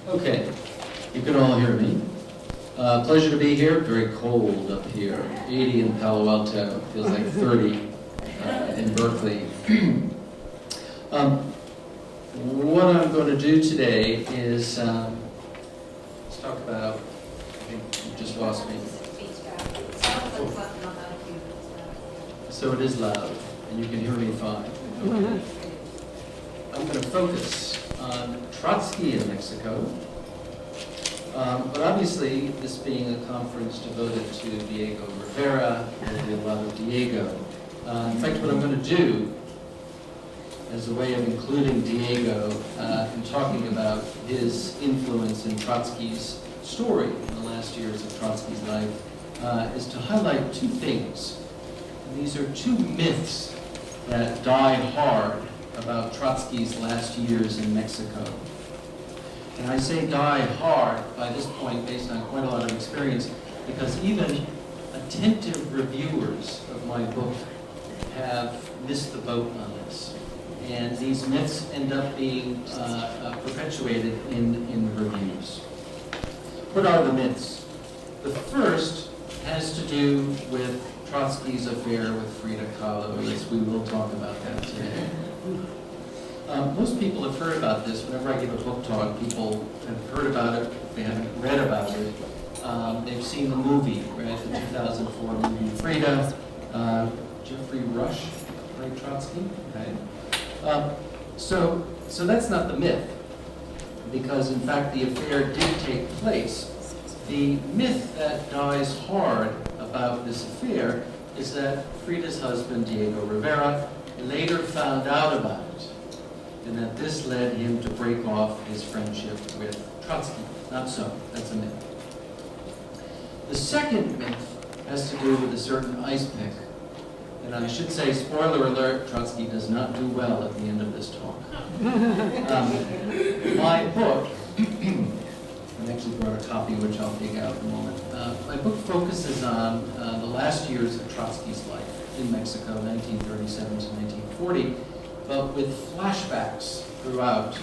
Okay, you can all hear me. Pleasure to be here. Very cold up here. 80 in Palo Alto. Feels like 30 in Berkeley. What I'm going to do today is let's talk about. I think you just lost me. So it is loud, and you can hear me fine. Okay. I'm going to focus on Trotsky in Mexico. But obviously, this being a conference devoted to Diego Rivera, there will be a lot of Diego. In fact, what I'm going to do, as a way of including Diego and talking about his influence in Trotsky's story in the last years of Trotsky's life, is to highlight two things. And these are two myths that die hard about Trotsky's last years in Mexico. And I say die hard by this point based on quite a lot of experience, because even attentive reviewers of my book have missed the boat on this. And these myths end up being perpetuated in reviews. What are the myths? The first has to do with Trotsky's affair with Frida Kahlo. Yes, we will talk about that today. Most people have heard about this. Whenever I give a book talk, people have heard about it. If they haven't read about it, they've seen the movie, right? The 2004 movie Frida. Jeffrey Rush played Trotsky. Okay. So that's not the myth, because in fact the affair did take place. The myth that dies hard about this affair is that Frida's husband, Diego Rivera, later found out about it, and that this led him to break off his friendship with Trotsky. Not so. That's a myth. The second myth has to do with a certain ice pick. And I should say, spoiler alert, Trotsky does not do well at the end of this talk. My book, I actually brought a copy which I'll dig out in a moment. My book focuses on the last years of Trotsky's life in Mexico, 1937 to 1940, but with flashbacks throughout.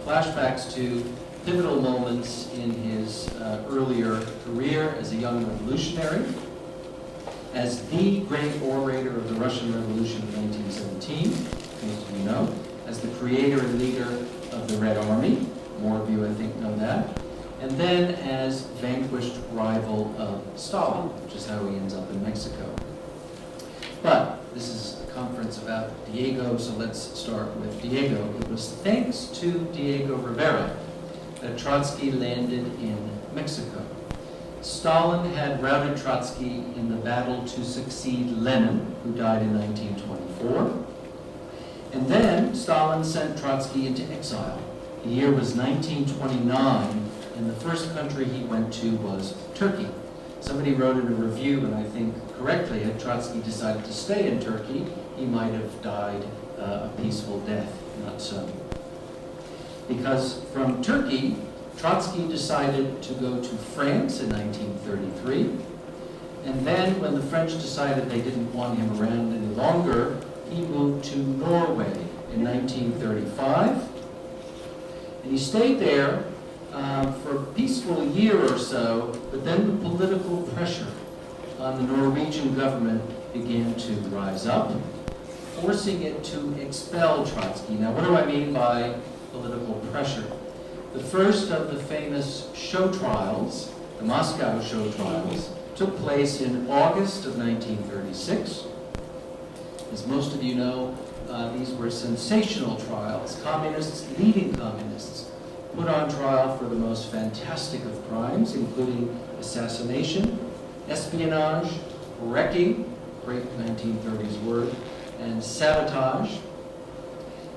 Flashbacks to pivotal moments in his earlier career as a young revolutionary, as the great orator of the Russian Revolution of 1917, most of you know, as the creator and leader of the Red Army, more of you I think know that, and then as vanquished rival of Stalin, which is how he ends up in Mexico. But this is a conference about Diego, so let's start with Diego. It was thanks to Diego Rivera that Trotsky landed in Mexico. Stalin had routed Trotsky in the battle to succeed Lenin, who died in 1924. And then Stalin sent Trotsky into exile. The year was 1929, and the first country he went to was Turkey. Somebody wrote in a review, and I think correctly, had Trotsky decided to stay in Turkey, he might have died a peaceful death. Not so. Because from Turkey, Trotsky decided to go to France in 1933, and then when the French decided they didn't want him around any longer, he moved to Norway in 1935, and he stayed there for a peaceful year or so, but then the political pressure on the Norwegian government began to rise up, forcing it to expel Trotsky. Now, what do I mean by political pressure? The first of the famous show trials, the Moscow show trials, took place in August of 1936. As most of you know, these were sensational trials. Communists, leading communists, put on trial for the most fantastic of crimes, including assassination, espionage, wrecking, great 1930s word, and sabotage.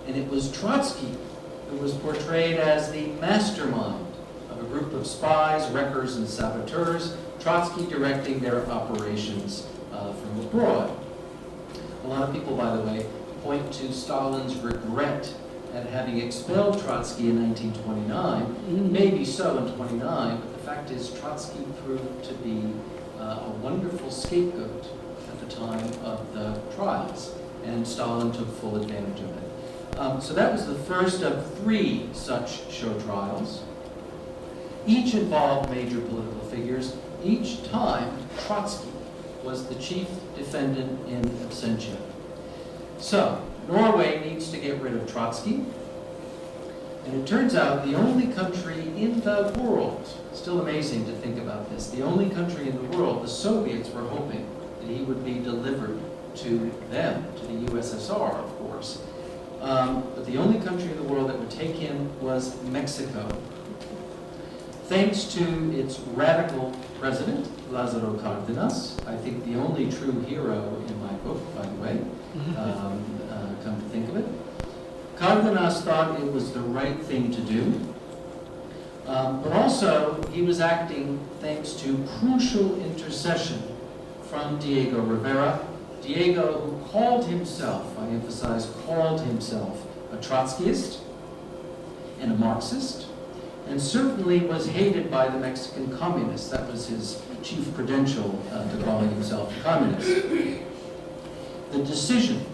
And it was Trotsky who was portrayed as the mastermind of a group of spies, wreckers, and saboteurs, Trotsky directing their operations from abroad. A lot of people, by the way, point to Stalin's regret at having expelled Trotsky in 1929. Maybe so in 29, but the fact is Trotsky proved to be a wonderful scapegoat at the time of the trials, and Stalin took full advantage of it. So that was the first of 3 such show trials. Each involved major political figures. Each time, Trotsky was the chief defendant in absentia. So, Norway needs to get rid of Trotsky. And it turns out the only country in the world, still amazing to think about this, the only country in the world, the Soviets were hoping that he would be delivered to them, to the USSR, of course. But the only country in the world that would take him was Mexico. Thanks to its radical president, Lázaro Cárdenas, I think the only true hero in my book, by the way, come to think of it. Cárdenas thought it was the right thing to do, but also he was acting thanks to crucial intercession from Diego Rivera. Diego, who called himself, I emphasize, called himself a Trotskyist and a Marxist, and certainly was hated by the Mexican communists. That was his chief credential to calling himself a communist. The decision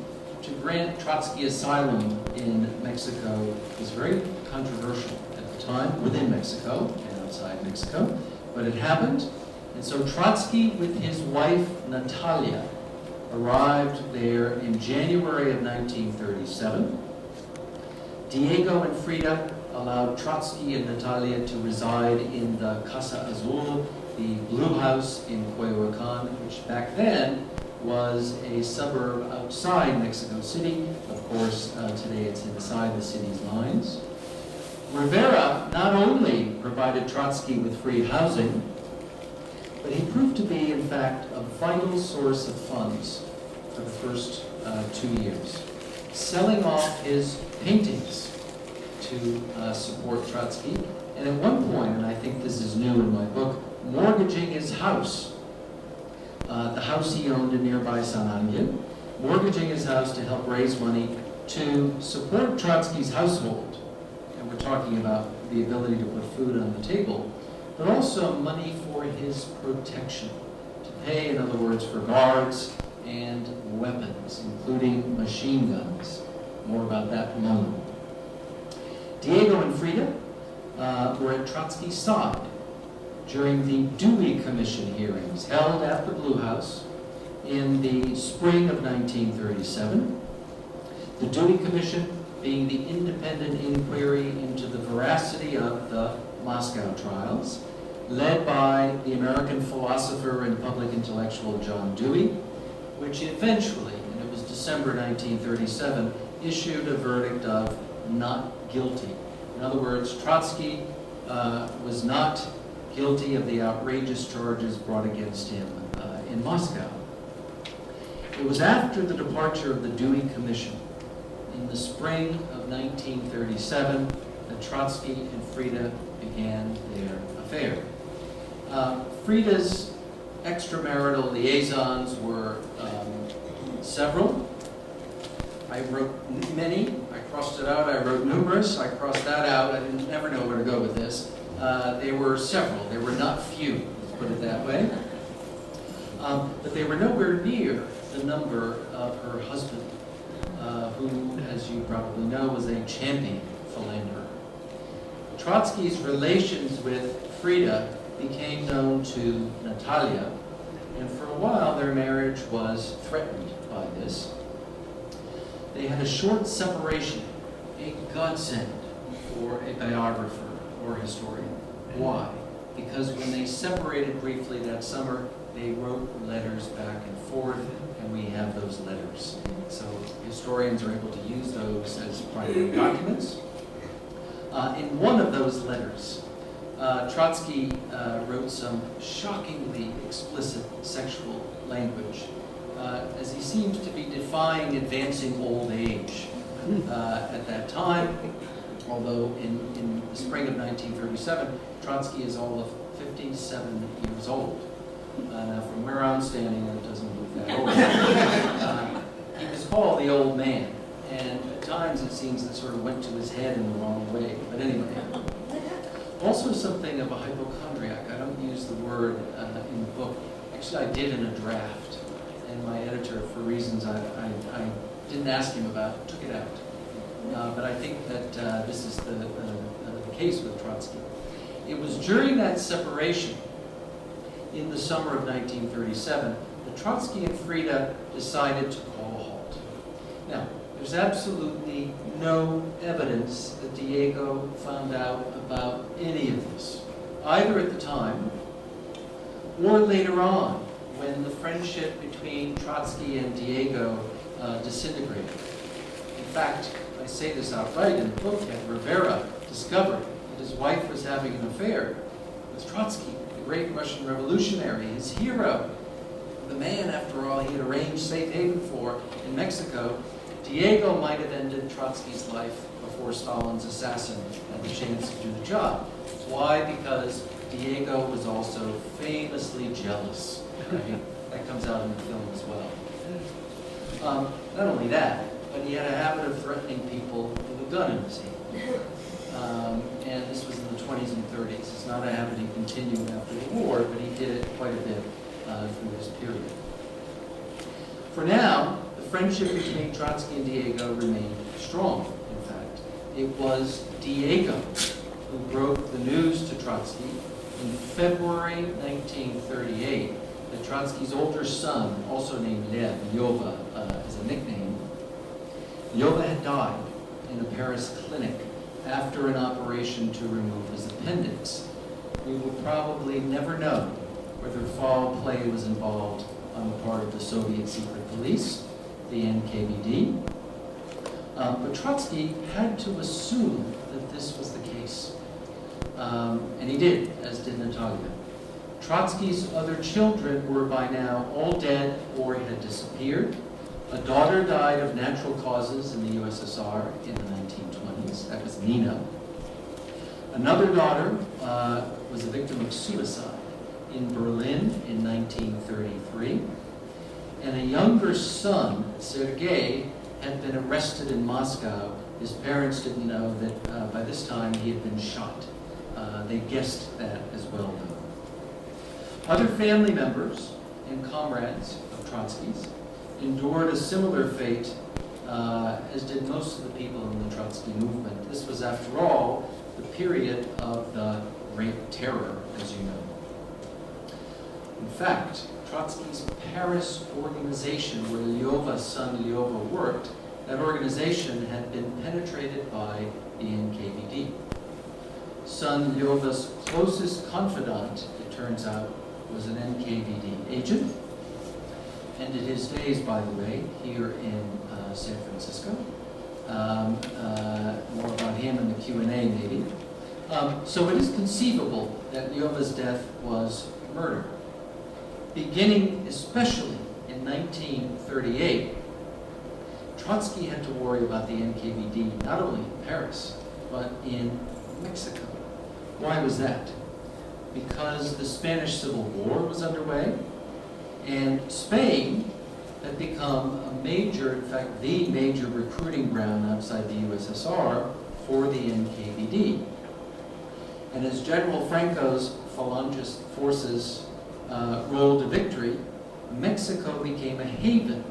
to grant Trotsky asylum in Mexico was very controversial at the time, within Mexico and outside Mexico, but it happened. And so Trotsky, with his wife Natalia, arrived there in January of 1937. Diego and Frida allowed Trotsky and Natalia to reside in the Casa Azul, the Blue House in Coyoacán, which back then was a suburb outside Mexico City. Of course, today it's inside the city's lines. Rivera not only provided Trotsky with free housing, but he proved to be, in fact, a vital source of funds for the first 2 years, selling off his paintings to support Trotsky, and at one point, and I think this is new in my book, mortgaging his house, the house he owned in nearby San Angel, mortgaging his house to help raise money to support Trotsky's household. And we're talking about the ability to put food on the table, but also money for his protection, to pay, in other words, for guards and weapons, including machine guns. More about that in a moment. Diego and Frida were at Trotsky's side during the Dewey Commission hearings held at the Blue House in the spring of 1937. The Dewey Commission being the independent inquiry into the veracity of the Moscow trials, led by the American philosopher and public intellectual John Dewey, which eventually, and it was December 1937, issued a verdict of not guilty. In other words, Trotsky was not guilty of the outrageous charges brought against him in Moscow. It was after the departure of the Dewey Commission in the spring of 1937 that Trotsky and Frida began their affair. Frida's extramarital liaisons were several. I wrote many. I crossed it out. I wrote numerous. I crossed that out. I didn't never know where to go with this. They were several. They were not few, let's put it that way. But they were nowhere near the number of her husband, who, as you probably know, was a champion philanderer. Trotsky's relations with Frida became known to Natalia, and for a while their marriage was threatened by this. They had a short separation, a godsend for a biographer or historian. Why? Because when they separated briefly that summer, they wrote letters back and forth, and we have those letters. So historians are able to use those as primary documents. In one of those letters, Trotsky wrote some shockingly explicit sexual language, as he seems to be defying advancing old age at that time, although in the spring of 1937, Trotsky is all of 57 years old. Now, from where I'm standing, it doesn't look that old. He was called the old man, and at times it seems that sort of went to his head in the wrong way. But anyway, also something of a hypochondriac. I don't use the word in the book. Actually, I did in a draft, and my editor, for reasons I didn't ask him about, took it out. But I think that this is the case with Trotsky. It was during that separation, in the summer of 1937, that Trotsky and Frida decided to call a halt. Now, there's absolutely no evidence that Diego found out about any of this, either at the time or later on, when the friendship between Trotsky and Diego disintegrated. In fact, I say this outright in the book, that Rivera discovered that his wife was having an affair with Trotsky, the great Russian revolutionary, his hero, the man, after all, he had arranged safe haven for in Mexico. Diego might have ended Trotsky's life before Stalin's assassin had the chance to do the job. Why? Because Diego was also famously jealous. Right? That comes out in the film as well. Not only that, but he had a habit of threatening people with a gun in his hand. And this was in the 20s and 30s. It's not a habit he continued after the war, but he did it quite a bit through this period. For now, the friendship between Trotsky and Diego remained strong, in fact. It was Diego who broke the news to Trotsky in February 1938 that Trotsky's older son, also named Lev, Lyova as a nickname, Lyova had died in a Paris clinic after an operation to remove his appendix. We will probably never know whether foul play was involved on the part of the Soviet secret police, the NKVD. But Trotsky had to assume that this was the case. And he did, as did Natalia. Trotsky's other children were by now all dead or had disappeared. A daughter died of natural causes in the USSR in the 1920s. That was Nina. Another daughter was a victim of suicide in Berlin in 1933. And a younger son, Sergei, had been arrested in Moscow. His parents didn't know that by this time he had been shot. They guessed that as well, though. Other family members and comrades of Trotsky's endured a similar fate, as did most of the people in the Trotsky movement. This was, after all, the period of the Great Terror, as you know. In fact, Trotsky's Paris organization, where Lyova's son Lyova worked, that organization had been penetrated by the NKVD. Son Lyova's closest confidant, it turns out, was an NKVD agent. Ended his days, by the way, here in San Francisco. More about him in the Q&A, maybe. So it is conceivable that Lyova's death was murder. Beginning especially in 1938, Trotsky had to worry about the NKVD not only in Paris, but in Mexico. Why was that? Because the Spanish Civil War was underway, and Spain had become a major, in fact, the major recruiting ground outside the USSR for the NKVD. And as General Franco's Falangist forces rolled to victory, Mexico became a haven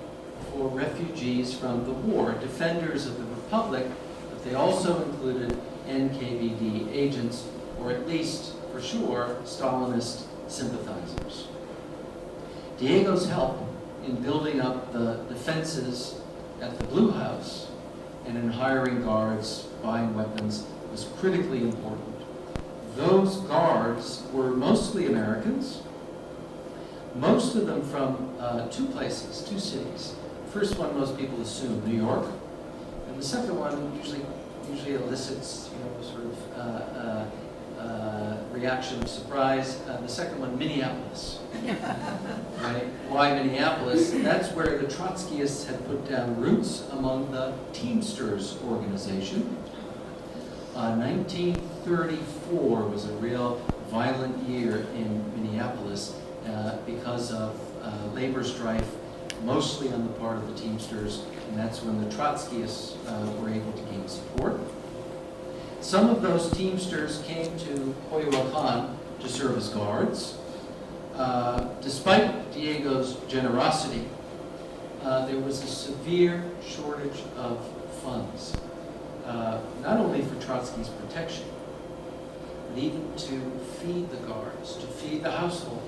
for refugees from the war, defenders of the Republic, but they also included NKVD agents, or at least, for sure, Stalinist sympathizers. Diego's help in building up the defenses at the Blue House and in hiring guards, buying weapons, was critically important. Those guards were mostly Americans, most of them from two places, two cities. The first one most people assume, New York, and the second one usually elicits, sort of reaction of surprise. The second one, Minneapolis. Right? Why Minneapolis? That's where the Trotskyists had put down roots among the Teamsters organization. 1934 was a real violent year in Minneapolis because of labor strife, mostly on the part of the Teamsters, and that's when the Trotskyists were able to gain support. Some of those Teamsters came to Coyoacan to serve as guards. Despite Diego's generosity, there was a severe shortage of funds, not only for Trotsky's protection, and even to feed the guards, to feed the household.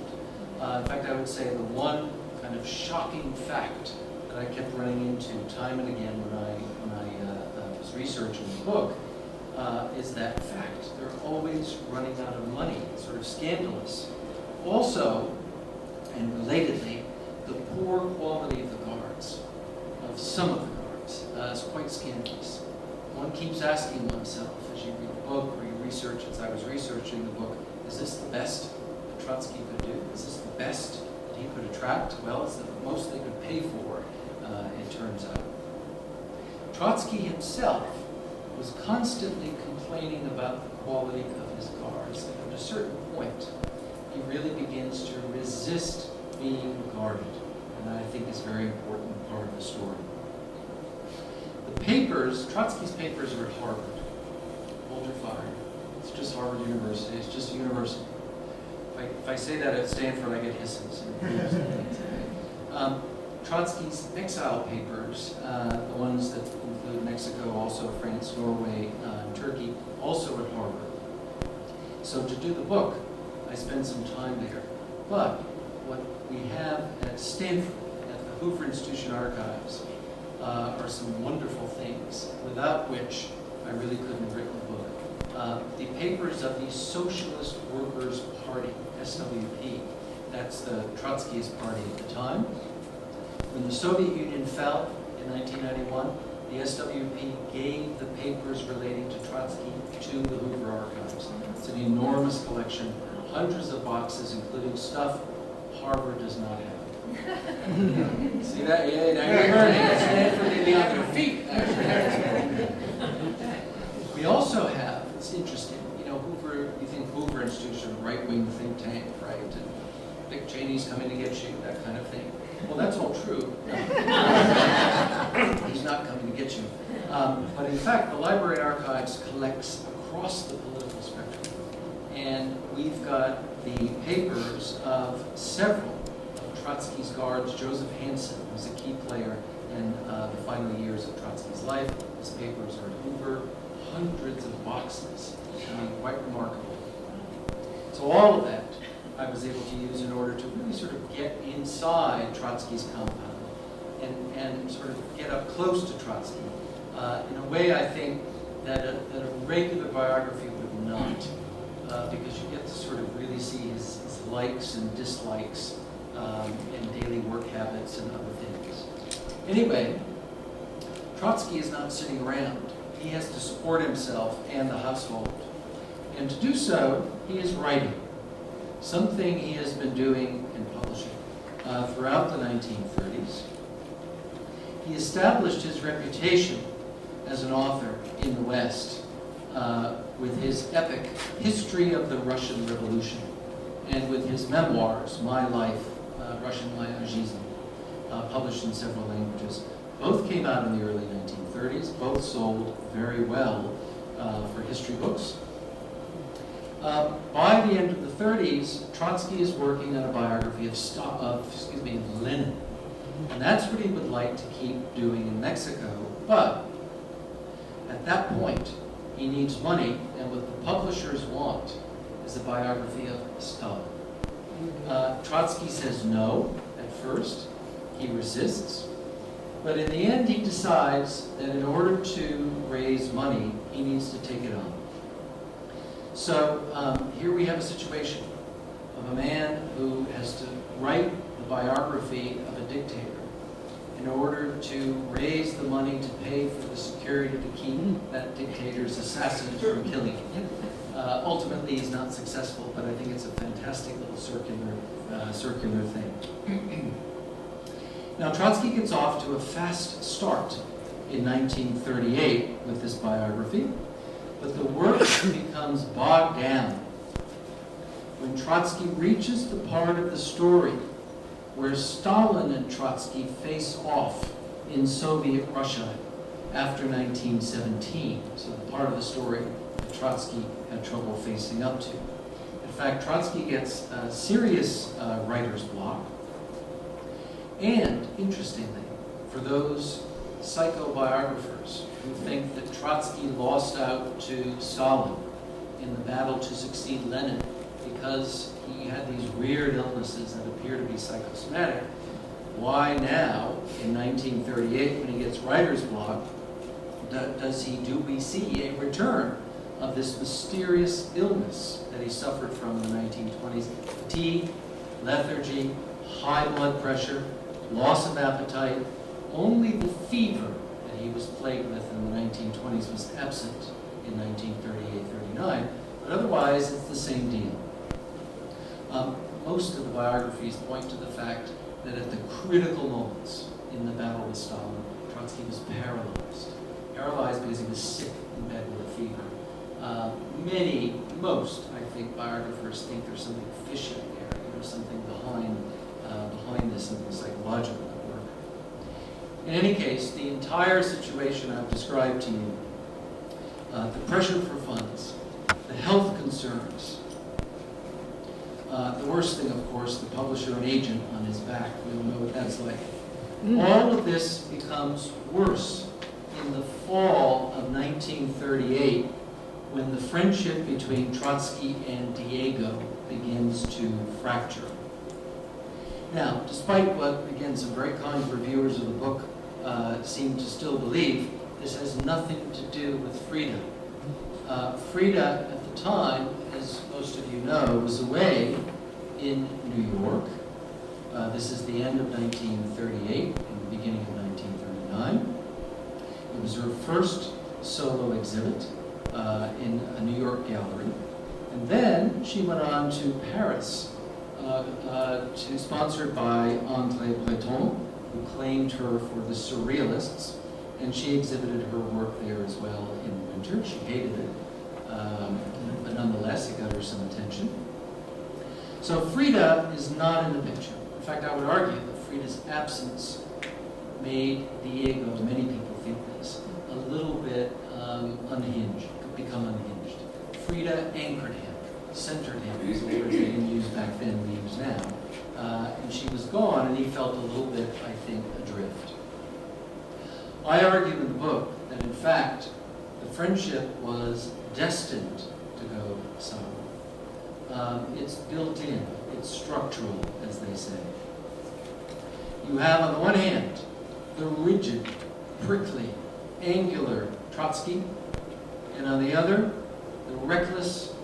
In fact, I would say the one kind of shocking fact that I kept running into time and again when I was researching the book is that fact. They're always running out of money. It's sort of scandalous. Also, and relatedly, the poor quality of the guards, of some of the guards, is quite scandalous. One keeps asking oneself as you read the book or you research, as I was researching the book, is this the best that Trotsky could do? Is this the best that he could attract? Well, it's the most they could pay for, it turns out. Trotsky himself was constantly complaining about the quality of his guards, and at a certain point, he really begins to resist being guarded, and I think is a very important part of the story. The papers, Trotsky's papers are at Harvard. Hold your fire. It's just Harvard University. It's just a university. If I say that at Stanford, I get hisses. Trotsky's Exile papers, the ones that include Mexico, also France, Norway, and Turkey, also at Harvard. So to do the book, I spent some time there. But what we have at Stanford, at the Hoover Institution archives, are some wonderful things, without which I really couldn't have written the book. The papers of the Socialist Workers' Party, SWP, that's the Trotskyist party at the time. When the Soviet Union fell in 1991, the SWP gave the papers relating to Trotsky to the Hoover archives. It's an enormous collection, hundreds of boxes, including stuff Harvard does not have. See that? Yeah, now you're learning. It's Stanford, they'd be on their feet, actually. We also have, it's interesting, you know, Hoover, you think Hoover Institution, right-wing think tank, right? And Dick Cheney's coming to get you, that kind of thing. Well, that's all true. He's not coming to get you. But in fact, the Library Archives collects across the political spectrum. And we've got the papers of several of Trotsky's guards. Joseph Hansen was a key player in the final years of Trotsky's life. His papers are at Hoover, hundreds of boxes. I mean, quite remarkable. So all of that I was able to use in order to really sort of get inside Trotsky's compound and sort of get up close to Trotsky in a way I think that a regular biography would not, because you get to sort of really see his likes and dislikes and daily work habits and other things. Anyway, Trotsky is not sitting around. He has to support himself and the household. And to do so, he is writing. Something he has been doing and publishing throughout the 1930s. He established his reputation as an author in the West with his epic History of the Russian Revolution and with his memoirs, My Life, Russian Moja Жизнь, published in several languages. Both came out in the early 1930s. Both sold very well for history books. By the end of the 30s, Trotsky is working on a biography of Lenin. And that's what he would like to keep doing in Mexico. But at that point, he needs money, and what the publishers want is a biography of Stalin. Trotsky says no at first. He resists. But in the end, he decides that in order to raise money, he needs to take it on. So here we have a situation of a man who has to write the biography of a dictator in order to raise the money to pay for the security to keep that dictator's assassins from killing him. Ultimately, he's not successful, but I think it's a fantastic little circular thing. Now, Trotsky gets off to a fast start in 1938 with this biography, but the work becomes bogged down when Trotsky reaches the part of the story where Stalin and Trotsky face off in Soviet Russia after 1917. So the part of the story that Trotsky had trouble facing up to. In fact, Trotsky gets a serious writer's block. And, interestingly, for those psychobiographers who think that Trotsky lost out to Stalin in the battle to succeed Lenin because he had these weird illnesses that appear to be psychosomatic, why now, in 1938, when he gets writer's block, do we see a return of this mysterious illness that he suffered from in the 1920s? Fatigue, lethargy, high blood pressure, loss of appetite. Only the fever that he was plagued with in the 1920s was absent in 1938-39, but otherwise it's the same deal. Most of the biographies point to the fact that at the critical moments in the battle with Stalin, Trotsky was paralyzed. Paralyzed because he was sick in bed with a fever. Most, I think, biographers think there's something fishy there, something behind this, something psychological at work. In any case, the entire situation I've described to you, the pressure for funds, the health concerns, the worst thing, of course, the publisher and agent on his back. We all know what that's like. All of this becomes worse in the fall of 1938 when the friendship between Trotsky and Diego begins to fracture. Now, despite what, again, some very kind reviewers of the book seem to still believe, this has nothing to do with Frida. Frida, at the time, as most of you know, was away in New York. This is the end of 1938 and the beginning of 1939. It was her first solo exhibit in a New York gallery. And then she went on to Paris, sponsored by André Breton, who claimed her for the Surrealists, and she exhibited her work there as well in winter. She hated it, but nonetheless, it got her some attention. So Frida is not in the picture. In fact, I would argue that Frida's absence made Diego, many people think this, a little bit unhinged, become unhinged. Frida anchored him, centered him, is the words they didn't use back then, we use now. And she was gone, and he felt a little bit, I think, adrift. I argue in the book that, in fact, the friendship was destined to go sour. It's built in, it's structural, as they say. You have, on the one hand, the rigid, prickly, angular Trotsky, and on the other, the reckless,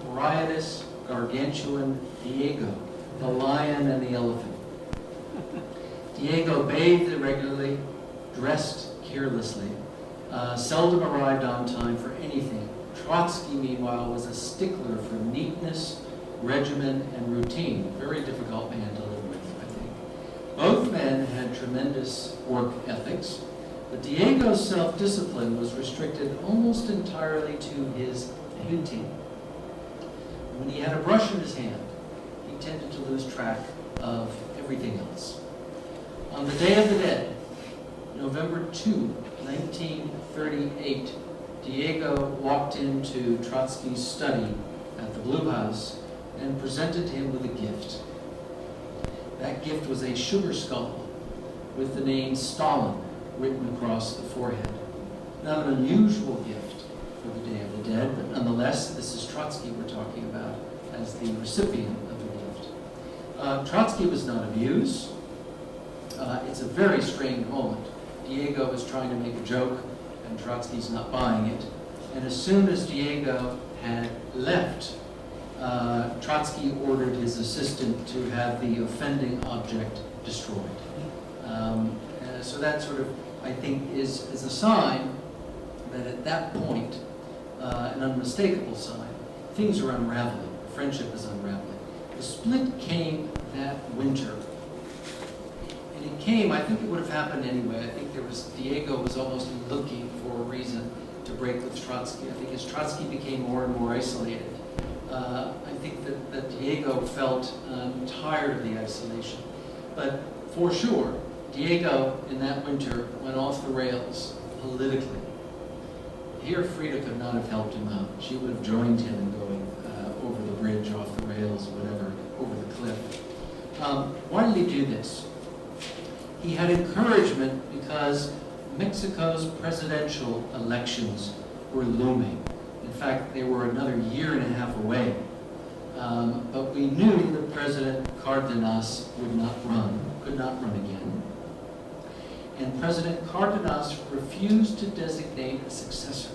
riotous, gargantuan Diego, the lion and the elephant. Diego bathed irregularly, dressed carelessly, seldom arrived on time for anything. Trotsky, meanwhile, was a stickler for neatness, regimen, and routine. Very difficult man to live with, I think. Both men had tremendous work ethics, but Diego's self-discipline was restricted almost entirely to his painting. When he had a brush in his hand, he tended to lose track of everything else. On the Day of the Dead, November 2, 1938, Diego walked into Trotsky's study at the Blue House and presented him with a gift. That gift was a sugar skull with the name Stalin written across the forehead. Not an unusual gift for the Day of the Dead, but nonetheless, this is Trotsky we're talking about as the recipient of the gift. Trotsky was not amused. It's a very strange moment. Diego is trying to make a joke, and Trotsky's not buying it. And as soon as Diego had left, Trotsky ordered his assistant to have the offending object destroyed. So that sort of, I think, is a sign that at that point, an unmistakable sign, things are unraveling. Friendship is unraveling. The split came that winter. And it came, I think it would have happened anyway. I think Diego was almost looking for a reason to break with Trotsky. I think as Trotsky became more and more isolated, I think that Diego felt tired of the isolation. But for sure, Diego in that winter went off the rails politically. Here, Frida could not have helped him out. She would have joined him in going over the bridge, off the rails, whatever, over the cliff. Why did he do this? He had encouragement because Mexico's presidential elections were looming. In fact, they were another year and a half away. But we knew that President Cardenas would not run, could not run again. And President Cardenas refused to designate a successor.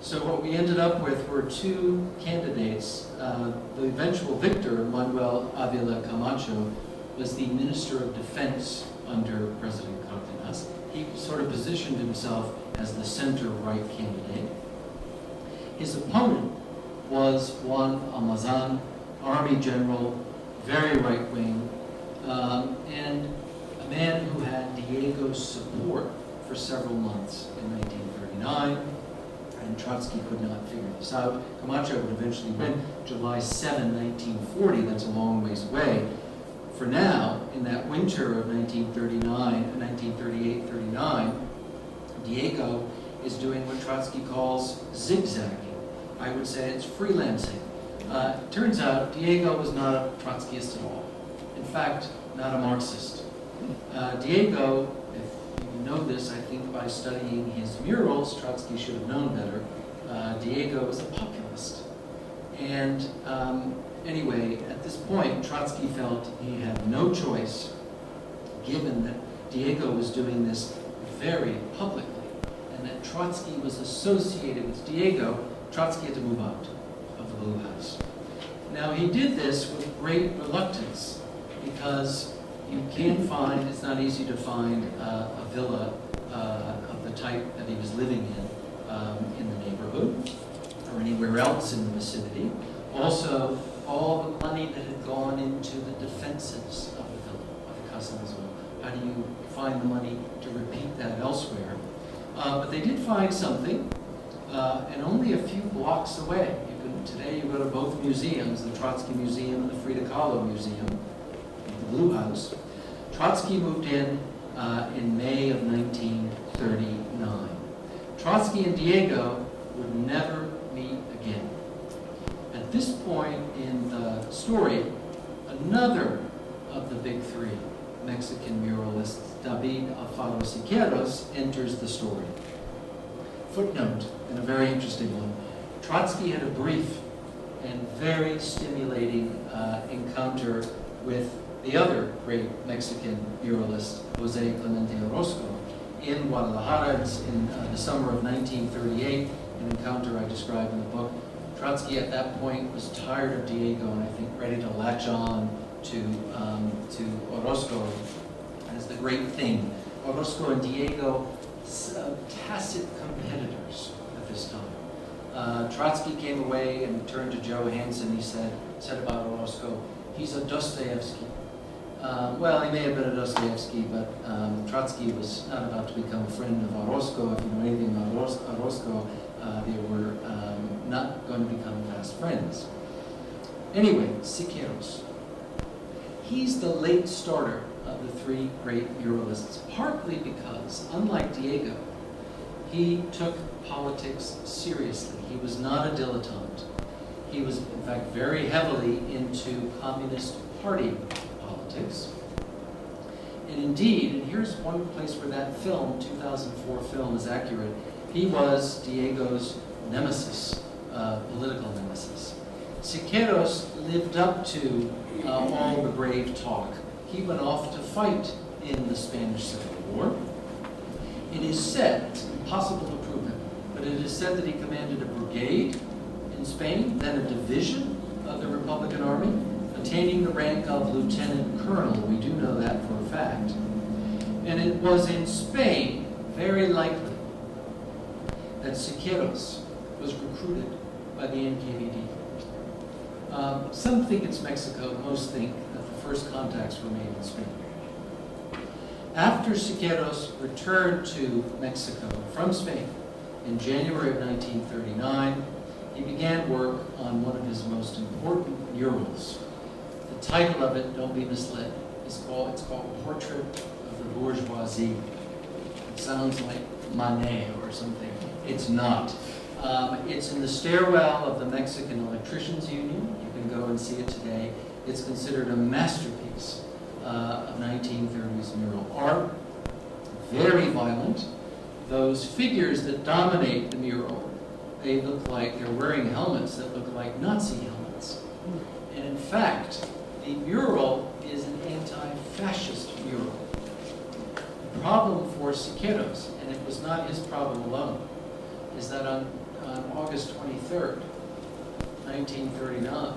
So what we ended up with were two candidates. The eventual victor, Manuel Avila Camacho, was the Minister of Defense under President Cardenas. He sort of positioned himself as the center-right candidate. His opponent was Juan Almazan, army general, very right-wing, and a man who had Diego's support for several months in 1939, and Trotsky could not figure this out. Camacho would eventually win July 7, 1940, that's a long ways away. For now, in that winter of 1938-39, Diego is doing what Trotsky calls zigzagging. I would say it's freelancing. Turns out Diego was not a Trotskyist at all. In fact, not a Marxist. Diego, if you know this, I think by studying his murals, Trotsky should have known better. Diego was a populist. And anyway, at this point, Trotsky felt he had no choice, given that Diego was doing this very publicly, and that Trotsky was associated with Diego. Trotsky had to move out of the Blue House. Now, he did this with great reluctance, because you can't find, it's not easy to find a villa of the type that he was living in the neighborhood, or anywhere else in the vicinity. Also, all the money that had gone into the defenses of the villa, of the Casa Azul. How do you find the money to repeat that elsewhere? But they did find something, and only a few blocks away. Today you go to both museums, the Trotsky Museum and the Frida Kahlo Museum, the Blue House. Trotsky moved in May of 1939. Trotsky and Diego would never meet again. At this point in the story, another of the big three Mexican muralists, David Alfaro Siqueiros, enters the story. Footnote, and a very interesting one. Trotsky had a brief and very stimulating encounter with the other great Mexican muralist, Jose Clemente Orozco, in Guadalajara in the summer of 1938, an encounter I described in the book. Trotsky at that point was tired of Diego and I think ready to latch on to Orozco as the great thing. Orozco and Diego, tacit competitors at this time. Trotsky came away and turned to Joe Hansen. He said about Orozco, he's a Dostoevsky. Well, he may have been a Dostoevsky, but Trotsky was not about to become a friend of Orozco. If you know anything about Orozco, they were not going to become fast friends. Anyway, Siqueiros. He's the late starter of the three great muralists, partly because, unlike Diego, he took politics seriously. He was not a dilettante. He was, in fact, very heavily into Communist Party politics. And indeed, and here's one place where that film, 2004 film, is accurate, he was Diego's nemesis, political nemesis. Siqueiros lived up to all the brave talk. He went off to fight in the Spanish Civil War. It is said, it's impossible to prove it, but it is said that he commanded a brigade in Spain, then a division of the Republican Army, attaining the rank of lieutenant colonel. We do know that for a fact. And it was in Spain, very likely, that Siqueiros was recruited by the NKVD. Some think it's Mexico, most think that the first contacts were made in Spain. After Siqueiros returned to Mexico from Spain in January of 1939, he began work on one of his most important murals. The title of it, don't be misled, it's called Portrait of the Bourgeoisie. It sounds like Manet or something. It's not. It's in the stairwell of the Mexican Electricians Union. You can go and see it today. It's considered a masterpiece of 1930s mural art. Very violent. Those figures that dominate the mural they look like, they're wearing helmets that look like Nazi helmets. And in fact, the mural is an anti-fascist mural. The problem for Siqueiros, and it was not his problem alone, is that on August 23rd, 1939,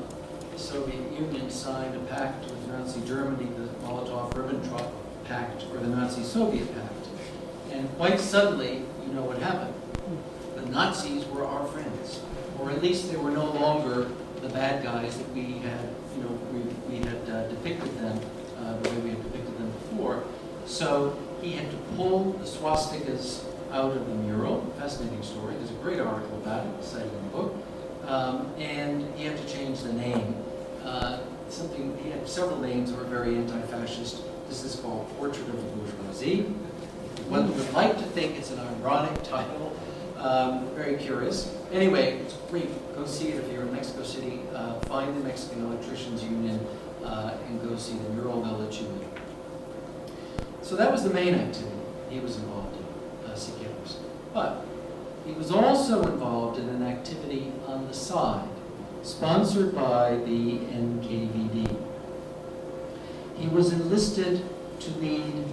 the Soviet Union signed a pact with Nazi Germany, the Molotov-Ribbentrop Pact, or the Nazi-Soviet Pact. And quite suddenly, you know what happened. The Nazis were our friends, or at least they were no longer the bad guys that we had, we had depicted them the way we had depicted them before. So he had to pull the swastikas out of the mural. Fascinating story. There's a great article about it, cited in the book. And he had to change the name. He had several names that were very anti-fascist. This is called Portrait of the Bourgeoisie. One would like to think it's an ironic title. Very curious. Anyway, it's great. Go see it if you're in Mexico City. Find the Mexican Electricians Union and go see the mural. They'll let you in. So that was the main activity he was involved in, Siqueiros. But he was also involved in an activity on the side, sponsored by the NKVD. He was enlisted to lead,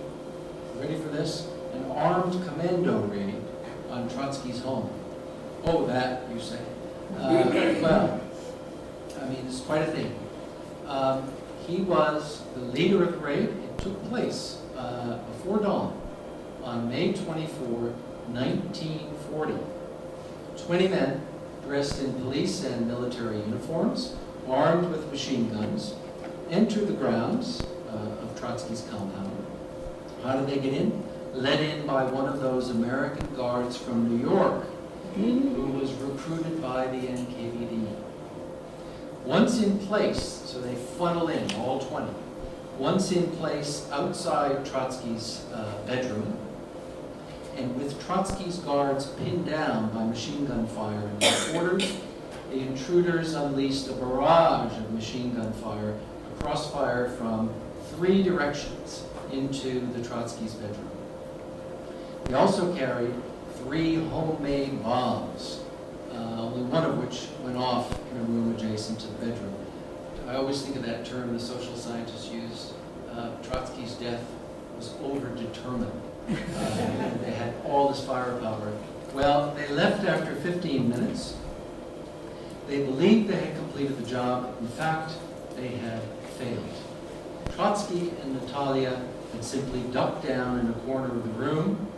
ready for this, an armed commando raid on Trotsky's home. Oh, that, you say. Well, I mean, it's quite a thing. He was the leader of the raid. It took place before dawn on May 24, 1940. 20 men dressed in police and military uniforms, armed with machine guns, entered the grounds of Trotsky's compound. How did they get in? Led in by one of those American guards from New York, who was recruited by the NKVD. Once in place, so they funnel in, all 20. Once in place outside Trotsky's bedroom, and with Trotsky's guards pinned down by machine gun fire in their quarters, the intruders unleashed a barrage of machine gun fire, a crossfire from 3 directions into the Trotsky's bedroom. They also carried 3 homemade bombs, only one of which went off in a room adjacent to the bedroom. I always think of that term the social scientists used. Trotsky's death was over-determined. They had all this firepower. Well, they left after 15 minutes. They believed they had completed the job. In fact, they had failed. Trotsky and Natalia had simply ducked down in a corner of the room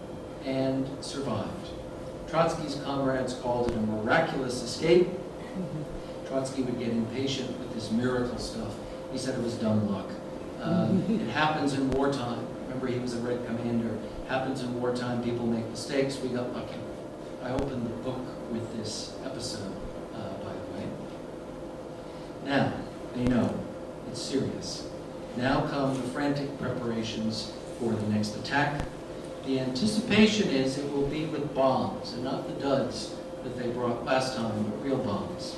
and survived. Trotsky's comrades called it a miraculous escape. Trotsky would get impatient with this miracle stuff. He said it was dumb luck. It happens in wartime. Remember, he was a Red Commander. Happens in wartime, people make mistakes, we got lucky. I opened the book with this episode, by the way. Now, they know it's serious. Now come the frantic preparations for the next attack. The anticipation is it will be with bombs, and not the duds that they brought last time, but real bombs.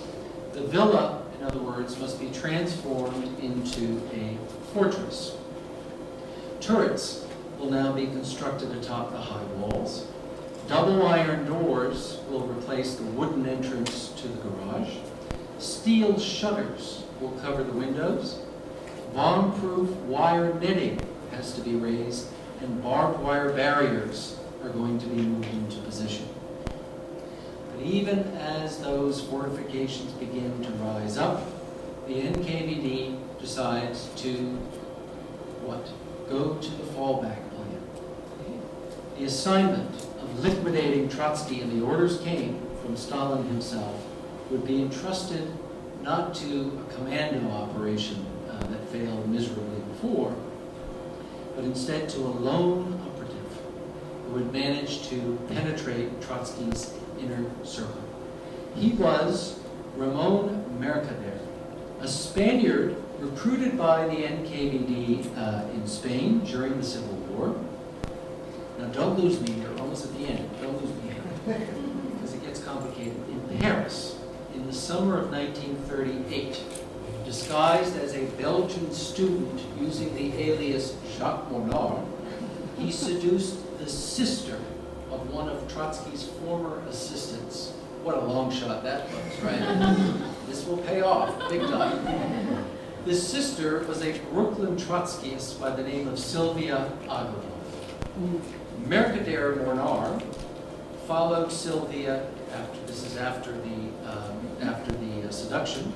The villa, in other words, must be transformed into a fortress. Turrets will now be constructed atop the high walls. Double iron doors will replace the wooden entrance to the garage. Steel shutters will cover the windows. Bomb-proof wire netting has to be raised, and barbed wire barriers are going to be moved into position. But even as those fortifications begin to rise up, the NKVD decides to, what? Go to the fallback plan. The assignment of liquidating Trotsky, and the orders came from Stalin himself, would be entrusted not to a commando operation that failed miserably before, but instead to a lone operative who would manage to penetrate Trotsky's inner circle. He was Ramona America, a Spaniard recruited by the NKVD in Spain during the Civil War. Now don't lose me, you're almost at the end, don't lose me here, because it gets complicated. In Paris, in the summer of 1938, disguised as a Belgian student using the alias Jacques Monard, he seduced the sister of one of Trotsky's former assistants, What a long shot that was, right? This will pay off, big time. This sister was a Brooklyn Trotskyist by the name of Sylvia Akal. Mercader Mornar followed Sylvia after the seduction,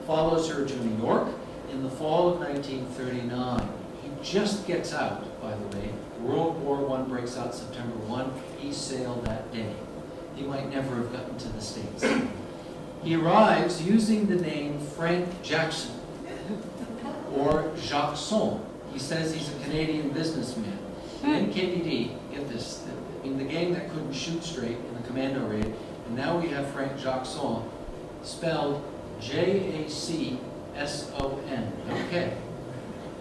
follows her to New York in the fall of 1939. He just gets out, by the way. World War I breaks out September 1. He sailed that day. He might never have gotten to the States. He arrives using the name Frank Jackson or Jackson. He says he's a Canadian businessman. The NKVD, get this, I mean, the gang that couldn't shoot straight in the commando raid, and now we have Frank Jackson, spelled Jackson. Okay.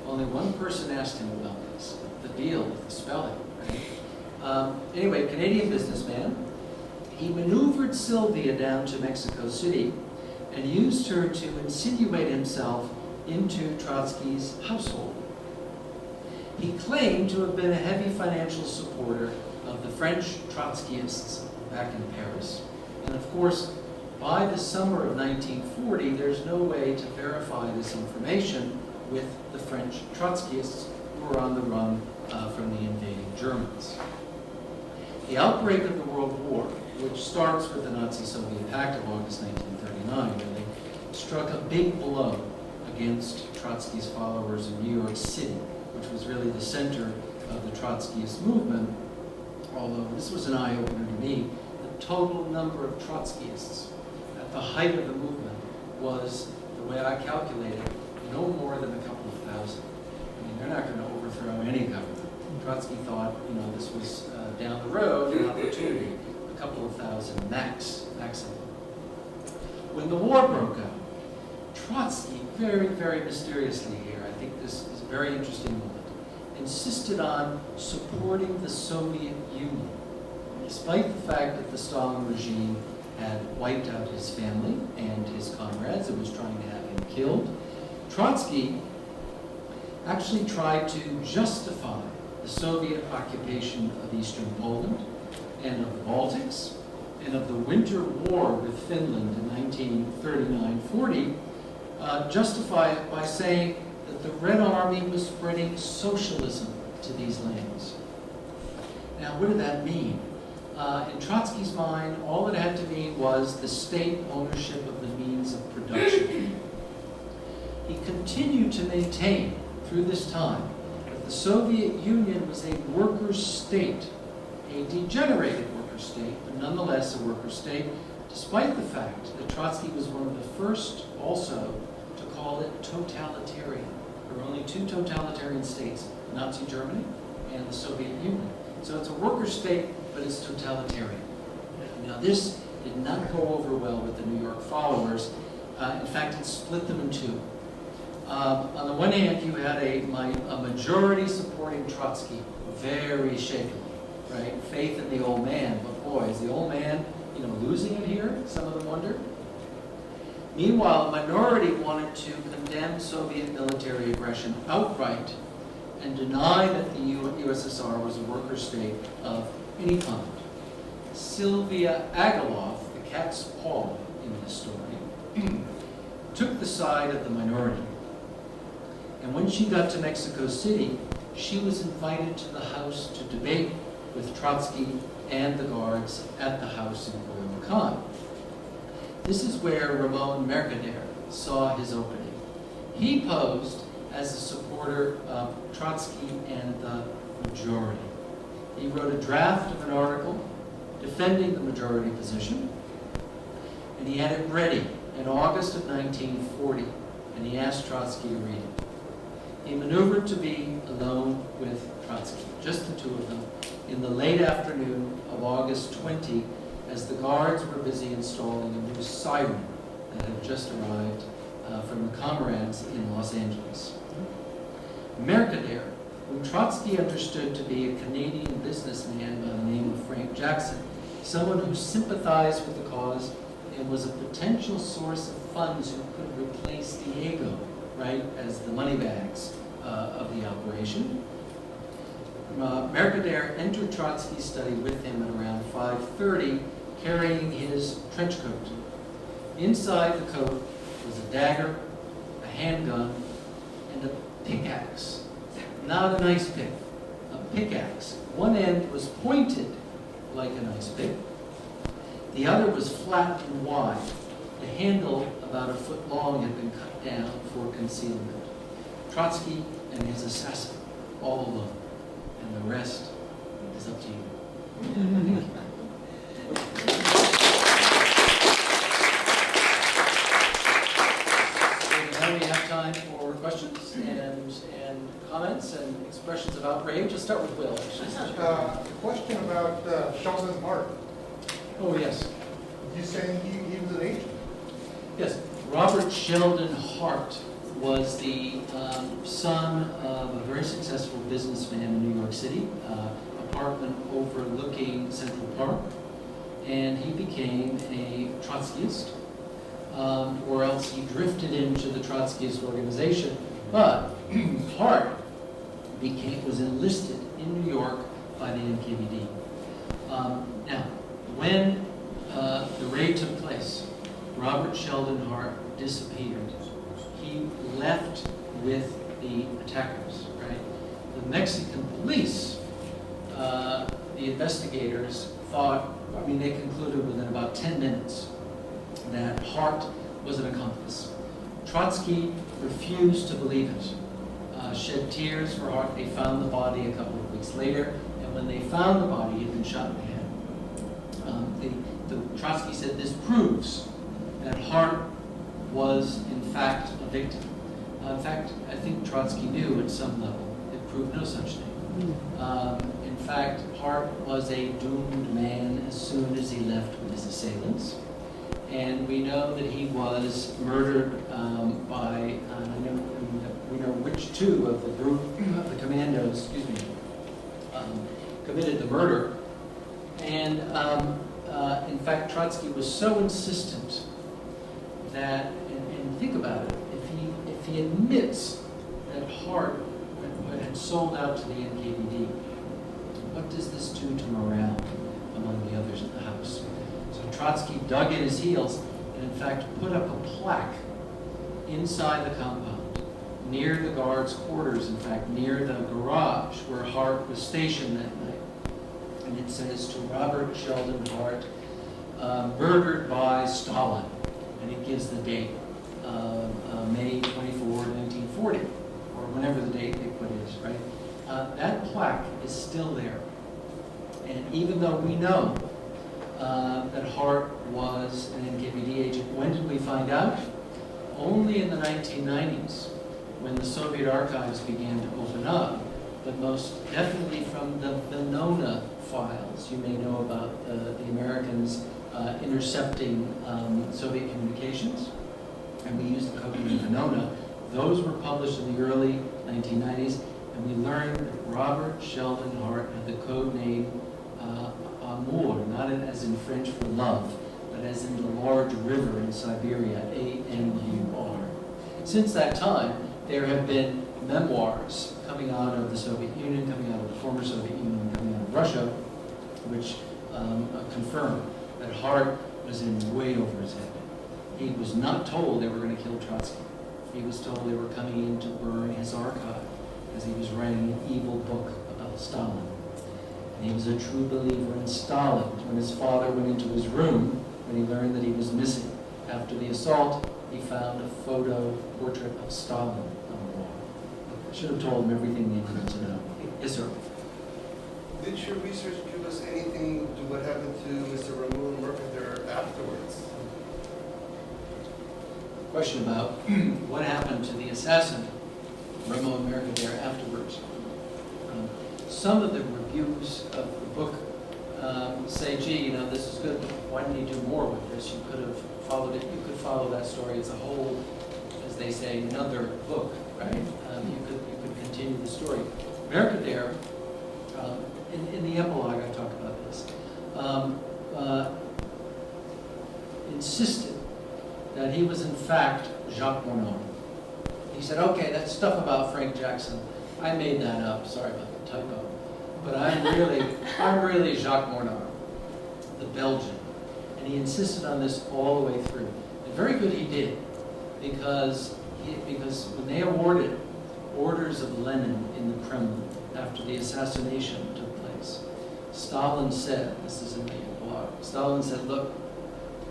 Only one person asked him about this, the deal with the spelling, right? Anyway, Canadian businessman. He maneuvered Sylvia down to Mexico City and used her to insinuate himself into Trotsky's household. He claimed to have been a heavy financial supporter of the French Trotskyists back in Paris. And of course, by the summer of 1940, there's no way to verify this information with the French Trotskyists who were on the run from the invading Germans. The outbreak of the World War, which starts with the Nazi-Soviet Pact of August 1939, really, struck a big blow against Trotsky's followers in New York City, which was really the center of the Trotskyist movement. Although this was an eye-opener to me, the total number of Trotskyists at the height of the movement was, the way I calculated, no more than a couple of thousand. I mean, they're not going to overthrow any government. Trotsky thought, this was down the road, an opportunity, a couple of thousand maximum. When the war broke out, Trotsky, very, very mysteriously here, I think this is a very interesting moment, insisted on supporting the Soviet Union, despite the fact that the Stalin regime had wiped out his family and his comrades and was trying to have him killed. Trotsky actually tried to justify the Soviet occupation of Eastern Poland and of the Baltics and of the Winter War with Finland in 1939-40, justify it by saying that the Red Army was spreading socialism to these lands. Now, what did that mean? In Trotsky's mind, all it had to mean was the state ownership of the means of production. He continued to maintain through this time that the Soviet Union was a worker state, a degenerated worker state, but nonetheless a worker state, despite the fact that Trotsky was one of the first also to call it totalitarian. There were only two totalitarian states, Nazi Germany and the Soviet Union. So it's a worker state, but it's totalitarian. Now this did not go over well with the New York followers. In fact, it split them in two. On the one hand, you had a majority supporting Trotsky very shakily, right? Faith in the old man, but boy, is the old man, losing it here? Some of them wonder. Meanwhile, a minority wanted to condemn Soviet military aggression outright and deny that the USSR was a worker state of any kind. Sylvia Akal, the cat's paw in this story, took the side of the minority. And when she got to Mexico City, she was invited to the house to debate with Trotsky and the guards at the house in Coyoacán. This is where Ramona America saw his opening. He posed as a supporter of Trotsky and the majority. He wrote a draft of an article defending the majority position, and he had it ready in August of 1940, and he asked Trotsky to read it. He maneuvered to be alone with Trotsky, just the two of them, in the late afternoon of August 20, as the guards were busy installing a new siren that had just arrived from the comrades in Los Angeles. Mercader, whom Trotsky understood to be a Canadian businessman by the name of Frank Jackson, someone who sympathized with the cause and was a potential source of funds who could replace Diego, right, as the money bags of the operation. Mercader entered Trotsky's study with him at around 5:30, carrying his trench coat. Inside the coat was a dagger, a handgun, and a pickaxe. Not an ice pick, a pickaxe. One end was pointed like an ice pick. The other was flat and wide. The handle, about a foot long, had been cut down for concealment. Trotsky and his assassin, all alone. And the rest is up to you. Now we have time for questions and comments and expressions of outrage. Let's start with Will. A question about Sheldon Hart. Oh, yes. You saying he was an agent? Yes. Robert Sheldon Hart was the son of a very successful businessman in New York City, apartment overlooking Central Park, and he became a Trotskyist, or else he drifted into the Trotskyist organization. But Hart was enlisted in New York by the NKVD. Now, when the raid took place, Robert Sheldon Hart disappeared. He left with the attackers, right? The Mexican police, the investigators thought, they concluded within about 10 minutes that Hart was an accomplice. Trotsky refused to believe it, shed tears for Hart. They found the body a couple of weeks later, and when they found the body, he had been shot in the head. Trotsky said this proves that Hart was, in fact, a victim. In fact, I think Trotsky knew at some level it proved no such thing. In fact, Hart was a doomed man as soon as he left with his assailants. And we know that he was murdered by, we know which two of the group, the commandos, committed the murder. And in fact, Trotsky was so insistent that, and think about it, if he admits that Hart had sold out to the NKVD, what does this do to morale among the others in the house? So Trotsky dug in his heels and in fact put up a plaque inside the compound, near the guards' quarters, in fact near the garage where Hart was stationed that night. And it says, to Robert Sheldon Hart, murdered by Stalin. And it gives the date, May 24, 1940, or whenever the date they put is, right? That plaque is still there. And even though we know that Hart was an NKVD agent, when did we find out? Only in the 1990s, when the Soviet archives began to open up, but most definitely from the Venona files. You may know about the Americans intercepting Soviet communications, and we used the code name Venona. Those were published in the early 1990s, and we learned that Robert Sheldon Hart had the code name Amur, not as in French for love, but as in the large river in Siberia, A-M-U-R. Since that time, there have been memoirs coming out of the Soviet Union, coming out of the former Soviet Union, coming out of Russia, which confirm that Hart was in way over his head. He was not told they were going to kill Trotsky. He was told they were coming in to burn his archive because he was writing an evil book about Stalin. And he was a true believer in Stalin. When his father went into his room, when he learned that he was missing after the assault, he found a portrait of Stalin on the wall. I should have told him everything they needed to know. Yes, sir. Did your research give us anything to what happened to Mr. Ramona America there afterwards? Question about what happened to the assassin, Ramona America, there afterwards. Some of the reviews of the book say, gee, this is good, but why didn't you do more with this? You could have followed it. You could follow that story as a whole, as they say, another book, right? You could continue the story. America there, in the epilogue I talk about this, insisted that he was in fact Jacques Morneau. He said, okay, that stuff about Frank Jackson, I made that up, sorry about the typo, but I'm really Jacques Morneau, the Belgian. And he insisted on this all the way through. And very good he did, because when they awarded orders of Lenin in the Kremlin after the assassination took place, Stalin said, this is in the blog, Stalin said, look,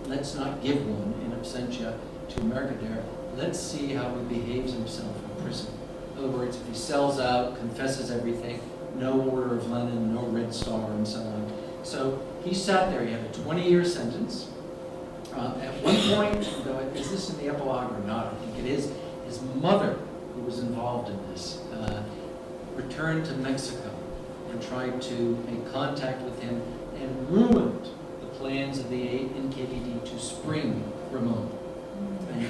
let's not give one in absentia to Mercader. Let's see how he behaves himself in prison. In other words, if he sells out, confesses everything, no order of Lenin, no Red Star, and so on. So he sat there. He had a 20-year sentence. At one point, though, is this in the epilogue or not? I think it is. His mother, who was involved in this, returned to Mexico and tried to make contact with him and ruined the plans of the NKVD to spring Ramona. And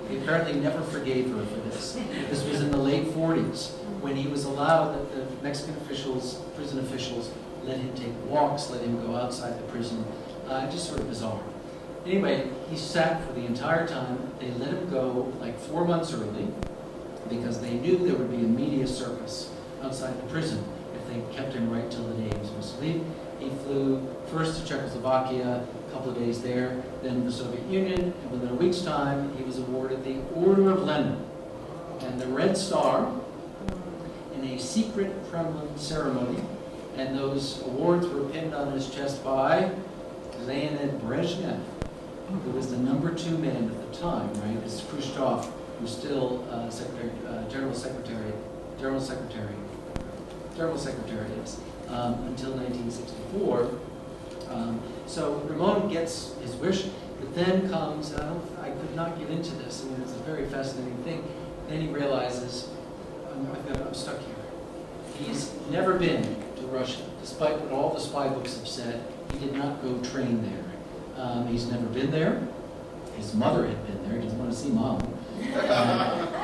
he apparently never forgave her for this. This was in the late 40s when he was allowed, that the Mexican officials, prison officials, let him take walks, let him go outside the prison. Just sort of bizarre. Anyway, he sat for the entire time. They let him go like 4 months early because they knew there would be a media circus outside the prison if they kept him right till the day he was supposed to leave. He flew first to Czechoslovakia, a couple of days there, then the Soviet Union, and within a week's time, he was awarded the Order of Lenin and the Red Star in a secret Kremlin ceremony, and those awards were pinned on his chest by Leonid Brezhnev, who was the #2 man at the time, right? It's Khrushchev, who's still General Secretary is, until 1964. So Ramon gets his wish, but then comes, I could not get into this, I mean, it's a very fascinating thing. Then he realizes, I'm stuck here. He's never been to Russia, despite what all the spy books have said. He did not go train there. He's never been there. His mother had been there. He doesn't want to see mom.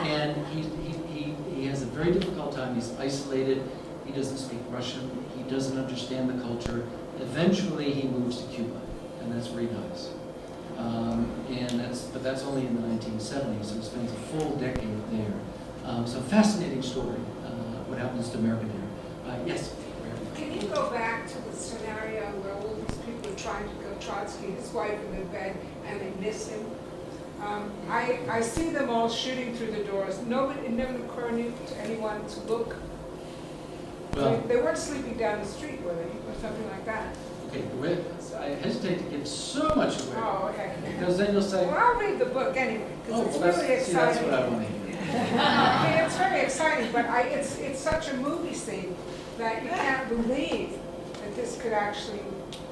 And he has a very difficult time. He's isolated. He doesn't speak Russian. He doesn't understand the culture. Eventually, he moves to Cuba, and that's where he dies. But that's only in the 1970s, so he spends a full decade there. So fascinating story, what happens to America there. Yes? Can you go back to the scenario where all these people are trying to kill Trotsky, his wife in the bed, and they miss him? I see them all shooting through the doors. It never occurred to anyone to look. Well, They weren't sleeping down the street, were they, or something like that? okay, I hesitate to give so much away, Oh, okay. because then you'll say, Well, I'll read the book anyway, because it's really that's exciting. what I want to hear. I mean, it's very exciting, but it's such a movie scene that you can't believe that this could actually,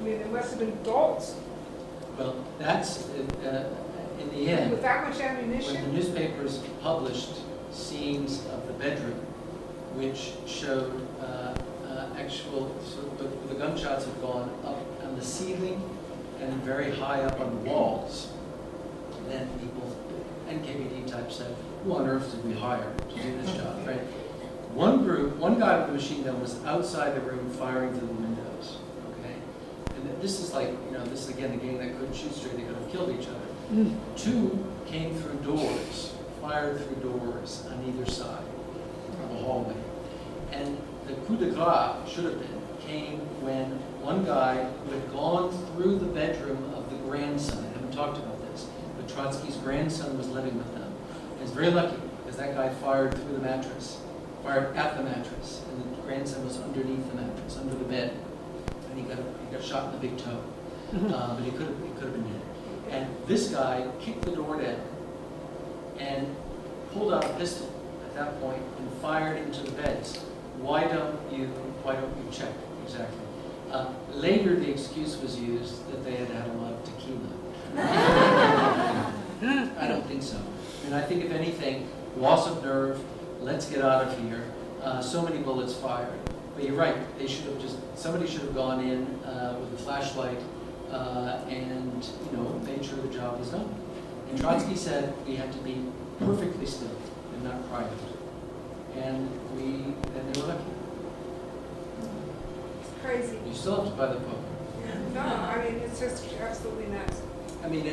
I mean, there must have been adults Well, that's, in the end, with that much when the ammunition. newspapers published scenes of the bedroom, which showed actual, the gunshots had gone up on the ceiling and very high up on the walls, then people, NKVD type said, who on earth did we hire to do this job, right? One guy with a machine gun was outside the room firing through the windows, okay? And this is like, this is again a game that couldn't shoot straight, they could have killed each other. Two came through doors, fired through doors on either side of the hallway. And the coup de grace, should have been, came when one guy who had gone through the bedroom of the grandson, I haven't talked about this, but Trotsky's grandson was living with them. And he's very lucky, because that guy fired through the mattress, fired at the mattress, and the grandson was underneath the mattress, under the bed, and he got shot in the big toe. But he could have been dead. And this guy kicked the door down and pulled out a pistol at that point and fired into the beds. Why don't you check exactly? Later, the excuse was used that they had had a lot of tequila. I don't think so. And I think if anything, loss of nerve. Let's get out of here. So many bullets fired. But you're right. Somebody should have gone in with a flashlight and made sure the job was done. And Trotsky said we had to be perfectly still and not cry out. And they were lucky. It's crazy. You still have to buy the book. No, I mean, it's just absolutely nuts. I mean,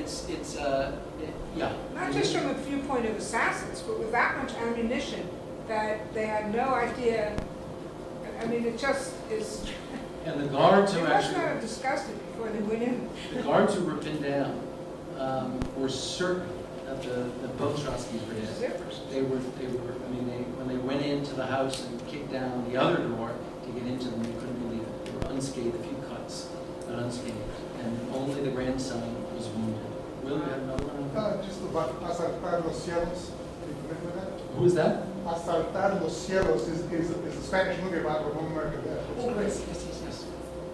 yeah. Not just from the viewpoint of assassins, but with that much ammunition that they had no idea. I mean, it just is. And the guards They who must not actually, have discussed it before they went in. the guards who were pinned down were certain that both Trotskys were dead. Zippers. I mean, when they went into the house and kicked down the other door to get into them, they couldn't believe it. They were unscathed, a few cuts, but unscathed. And only the grandson was wounded. Will, you have another one? Just about Asaltar los Cielos. Are you familiar with that? Who is that? Asaltar los Cielos is a Spanish movie about Ramona America. Oh, yes.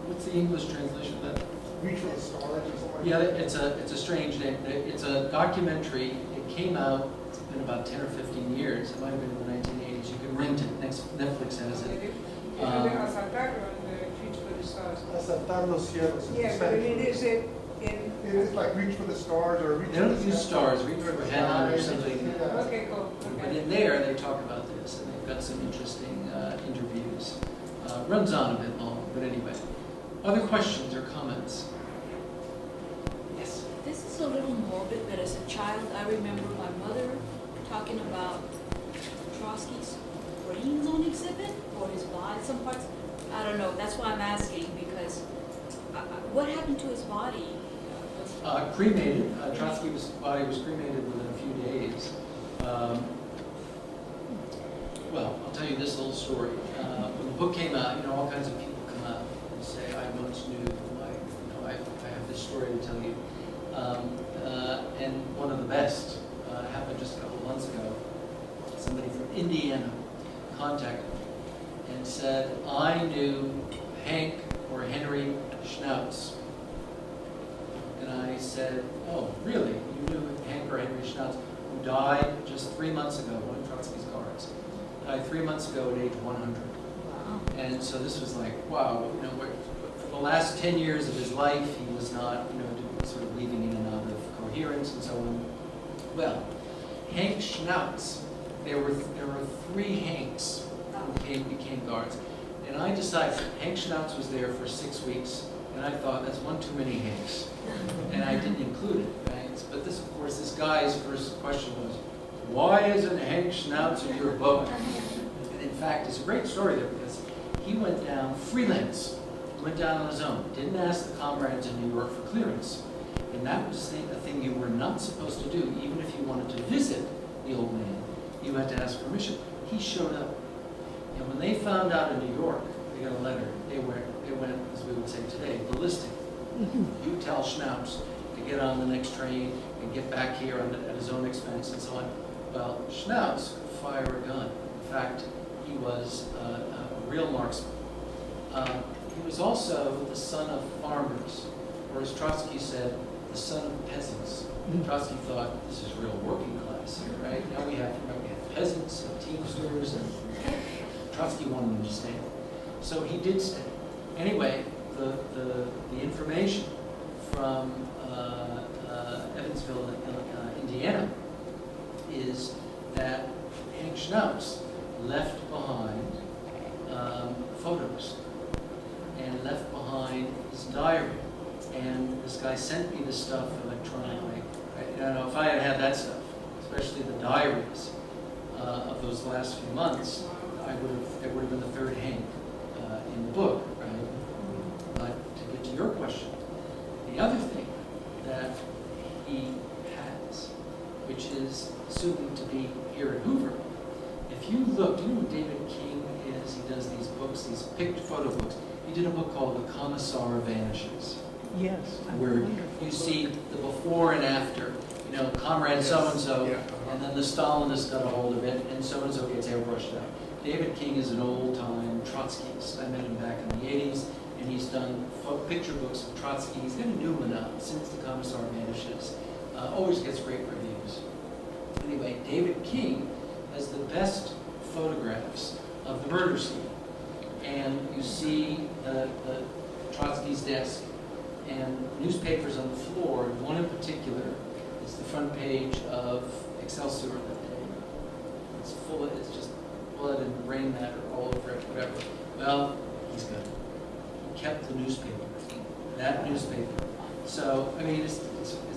What's the English translation of that? Reach for the Stars or something like Yeah, that. it's a strange name. It's a documentary. It came out, it's been about 10 or 15 years. It might have been in the 1980s. You can rent it. Netflix has They it. do. You know, the Asaltar on the Reach for the Stars. Asaltar los Cielos is a Yeah, but Spanish it movie. is it in, It is like Reach for the Stars or Reach They for don't the use Sky. stars, Reach for Heaven or something. Yeah. okay, cool, But okay. in there, they talk about this, and they've got some interesting interviews. Runs on a bit long, but anyway. Other questions or comments? Yes. This is a little morbid, but as a child, I remember my mother talking about Trotsky's brains on exhibit or his body, some parts. I don't know. That's why I'm asking because what happened to his body? Cremated. Trotsky's body was cremated within a few days. Well, I'll tell you this little story. When the book came out, all kinds of people come out and say, I once knew, I have this story to tell you. And one of the best happened just a couple of months ago. Somebody from Indiana contacted me and said, I knew Hank or Henry Schnauz. And I said, oh, really? You knew Hank or Henry Schnauz, who died just 3 months ago, one of Trotsky's guards. Died 3 months ago at age 100. Wow. And so this was like, wow, for the last 10 years of his life, he was not, sort of leaving in and out of coherence and so on. Well, Hank Schnauz, there were 3 Hanks who became guards. And I decided, Hank Schnauz was there for 6 weeks, and I thought, that's one too many Hanks. And I didn't include it, right? But this, of course, this guy's first question was, why isn't Hank Schnauz in your book? And in fact, it's a great story there because he went down freelance. He went down on his own. Didn't ask the comrades in New York for clearance. And that was a thing you were not supposed to do, even if you wanted to visit the old man. You had to ask permission. He showed up. And when they found out in New York, they got a letter. They went, as we would say today, ballistic. You tell Schnauz to get on the next train and get back here at his own expense and so on. Well, Schnauz could fire a gun. In fact, he was a real marksman. He was also the son of farmers, or as Trotsky said, the son of peasants. Trotsky thought, this is real working class here, right? Now we have peasants and teamsters, and Trotsky wanted him to stay. So he did stay. Anyway, the information from Evansville, Indiana, is that Hank Schnauz left behind photos and left behind his diary. And this guy sent me this stuff electronically. If I had had that stuff, especially the diaries of those last few months, it would have been the 3rd Hank in the book, right? But to get to your question, the other thing that he has, which is soon to be here at Hoover, if you look, do you know who David King is? He does these books, these picked photo books. He did a book called The Commissar Vanishes. Yes. Where you see the before and after, comrade so-and-so, Yeah. and then the Stalinist got a hold of it, and so-and-so gets airbrushed out. David King is an old-time Trotskyist. I met him back in the 80s, and he's done picture books of Trotsky. He's got a new one out since The Commissar Vanishes. Always gets great reviews. Anyway, David King has the best photographs of the murder scene. And you see the Trotsky's desk and newspapers on the floor, and one in particular is the front page of Excelsior that day. It's just blood and brain matter all over it, whatever. Well, he's good. He kept the newspaper, that newspaper. So, I mean, it's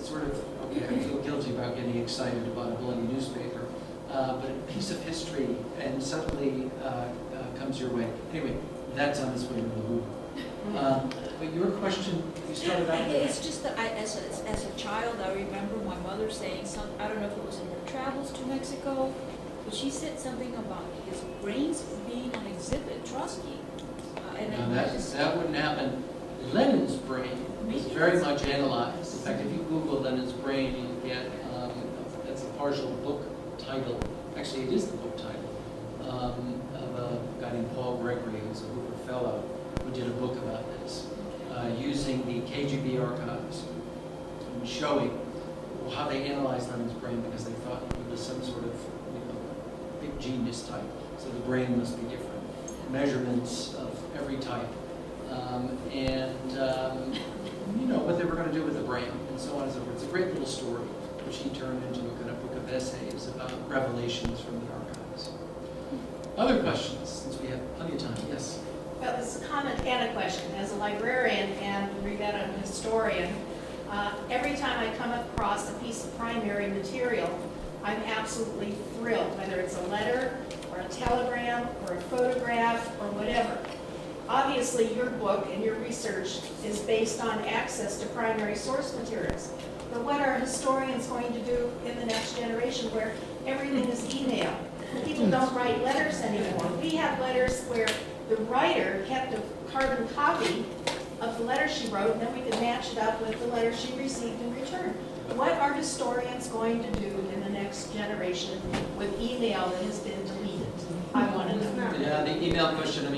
sort of, okay, I feel guilty about getting excited about a bloody newspaper, but a piece of history and suddenly comes your way. Anyway, that's on its way to the Hoover. But your question, you started out with. It's just that as a child, I remember my mother saying I don't know if it was in her travels to Mexico, but she said something about his brains being on exhibit, Trotsky. No, that wouldn't happen. Lenin's brain was very much analyzed. In fact, if you Google Lenin's brain, you get, that's a partial book title. Actually, it is the book title of a guy named Paul Gregory, who's a Hoover Fellow, who did a book about this, using the KGB archives and showing how they analyzed Lenin's brain because they thought he was some sort of, big genius type. So the brain must be different. Measurements of every type. What they were going to do with the brain, and so on and so forth. It's a great little story, which he turned into a kind of book of essays about revelations from the archives. Other questions, since we have plenty of time? Yes? Well, it's a comment and a question. As a librarian and Rivera historian, every time I come across a piece of primary material, I'm absolutely thrilled, whether it's a letter or a telegram or a photograph or whatever. Obviously, your book and your research is based on access to primary source materials. But what are historians going to do in the next generation where everything is email? People don't write letters anymore. We have letters where the writer kept a carbon copy of the letter she wrote, and then we could match it up with the letter she received in return. What are historians going to do in the next generation with email that has been deleted? I want to know. Yeah, the email question, I'm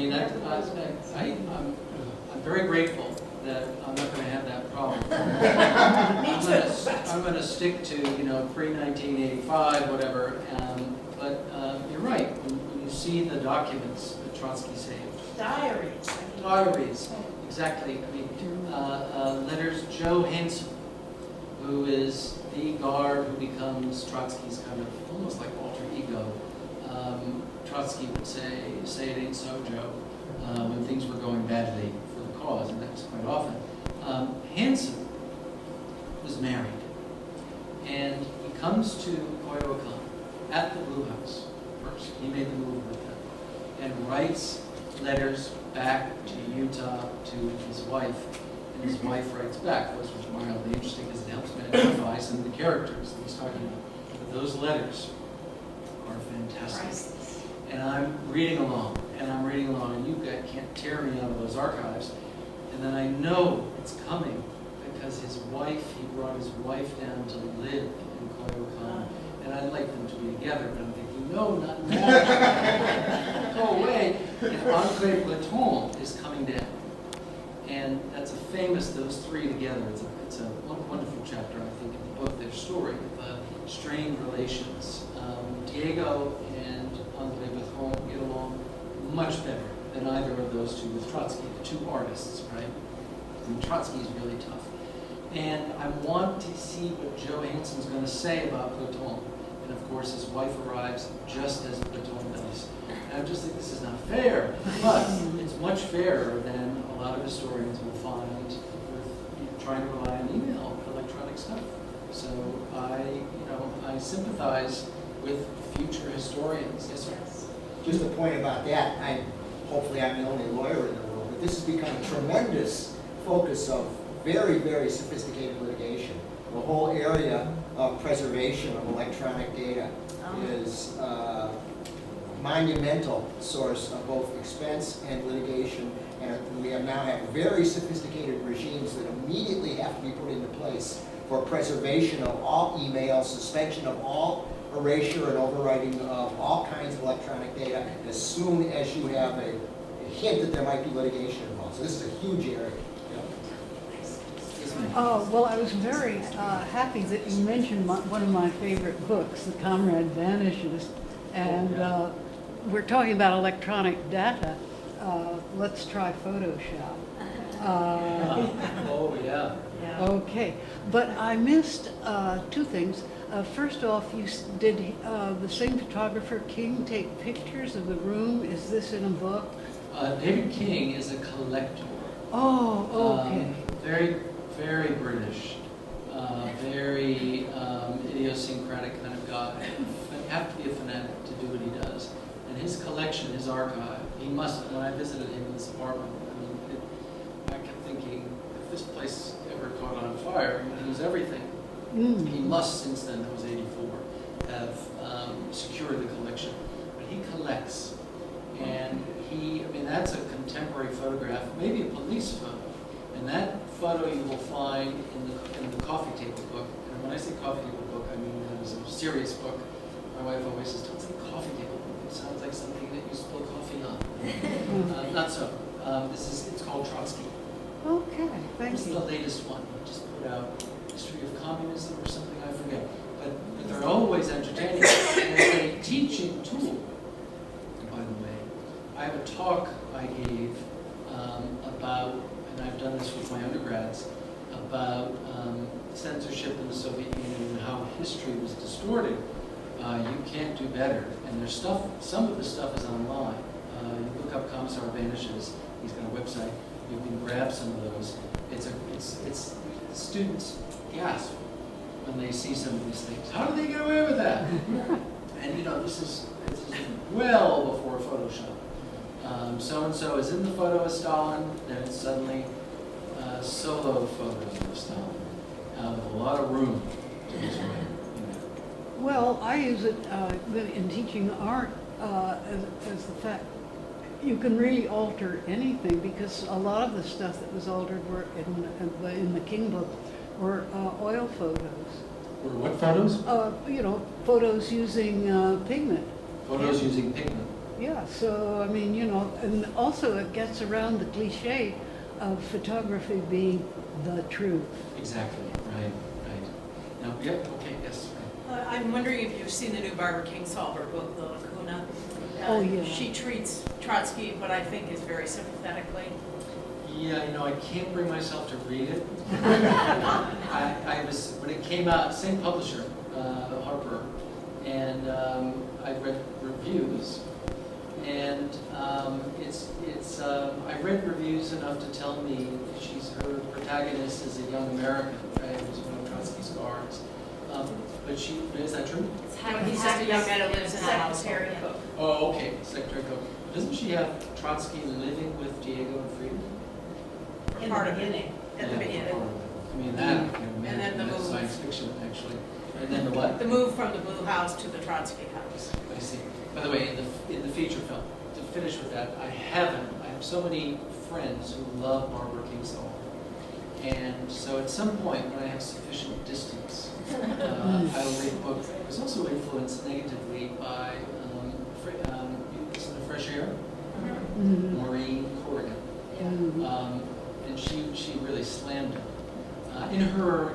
very grateful that I'm not going to have that problem. I'm going to stick to, pre-1985, whatever. But you're right. When you see the documents that Trotsky saved. Diaries. Diaries, exactly. Letters. Joe Hansen, who is the guard who becomes Trotsky's kind of almost like alter ego. Trotsky would say it ain't so, Joe, when things were going badly for the cause, and that was quite often. Hansen was married, and he comes to Coyoacán at the Blue House first. He made the move with them, and writes letters back to Utah to his wife, and his wife writes back, which was mildly interesting because it helps me identify some of the characters that he's talking about. But those letters are fantastic. And I'm reading along, and you can't tear me out of those archives. And then I know it's coming because he brought his wife down to live in Coyoacán. And I'd like them to be together, but I'm thinking, no, not now. Go away. And André Breton is coming down. And that's those three together. It's a wonderful chapter, I think, in the book, their story, the strained relations. Diego and André Breton get along much better than either of those two with Trotsky, the two artists, right? And Trotsky is really tough. And I want to see what Joe Hansen's going to say about Breton. And of course, his wife arrives just as Breton does. And I just think this is not fair, but it's much fairer than a lot of historians will find with trying to rely on email, electronic stuff. So I sympathize with future historians. Yes, sir. Just a point about that. Hopefully I'm the only lawyer in the world, but this has become a tremendous focus of very, very sophisticated litigation. The whole area of preservation of electronic data is a monumental source of both expense and litigation, and we now have very sophisticated regimes that immediately have to be put into place for preservation of all emails, suspension of all erasure and overwriting of all kinds of electronic data as soon as you have a hint that there might be litigation involved. So this is a huge area. Well, I was very happy that you mentioned one of my favorite books, The Comrade Vanishes, and we're talking about electronic data. Let's try Photoshop. Oh, yeah. Okay, but I missed two things. First off, did the same photographer, King, take pictures of the room? Is this in a book? David King is a collector. Oh, okay. Very, very British. Very idiosyncratic kind of guy. You have to be a fanatic to do what he does. And his collection, his archive, when I visited him in this apartment, thinking, if this place ever caught on fire, he would lose everything. Mm. He must, since then, that was 84, have secured the collection. But he collects, and that's a contemporary photograph, maybe a police photo. And that photo you will find in the coffee table book. And when I say coffee table book, I mean it was a serious book. My wife always says, don't say coffee table book. It sounds like something that you spill coffee on. Not so. It's called Trotsky. Okay, thank This is you. the latest one. We just put out History of Communism or something, I forget. But they're always entertaining. And it's a teaching tool, by the way. I have a talk I gave about, and I've done this with my undergrads, about censorship in the Soviet Union and how history was distorted. You can't do better. And there's stuff, some of the stuff is online. You look up Commissar Vanishes, he's got a website, you can grab some of those. It's students gasp when they see some of these things. How did they get away with that? And this is well before Photoshop. So-and-so is in the photo of Stalin, then it's suddenly solo photos of Stalin with a lot of room to display. Well, I use it in teaching art as the fact you can really alter anything, because a lot of the stuff that was altered were in the King book were oil photos. Or what photos? Photos using pigment. Photos using pigment. Yeah, so I mean, and also it gets around the cliche of photography being the truth. Exactly, right. Now, yeah, okay, yes. I'm wondering if you've seen the new Barbara Kingsolver book, The Lacuna. Oh, yeah. She treats Trotsky, what I think is very sympathetically. Yeah, I can't bring myself to read it. I was, when it came out, same publisher, Harper, and I read reviews, and I read reviews enough to tell me her protagonist is a young American, right, who's one of Trotsky's guards. But is that true? He says a young man who lives in a house. Secretary Cook. Oh, okay, Secretary Cook. Doesn't she have Trotsky living with Diego and Frida? In Part the of it. beginning. At the beginning. I mean, that, And then the that's move. science fiction, actually. And then the what? The move from the Blue House to the Trotsky House. I see. By the way, in the feature film, to finish with that, I have so many friends who love Barbara Kingsolver. And so at some point, when I have sufficient distance, I will read a book. I was also influenced negatively by Fresh Air, Mhm. Maureen Corrigan. Mhm. And she really slammed it. In her,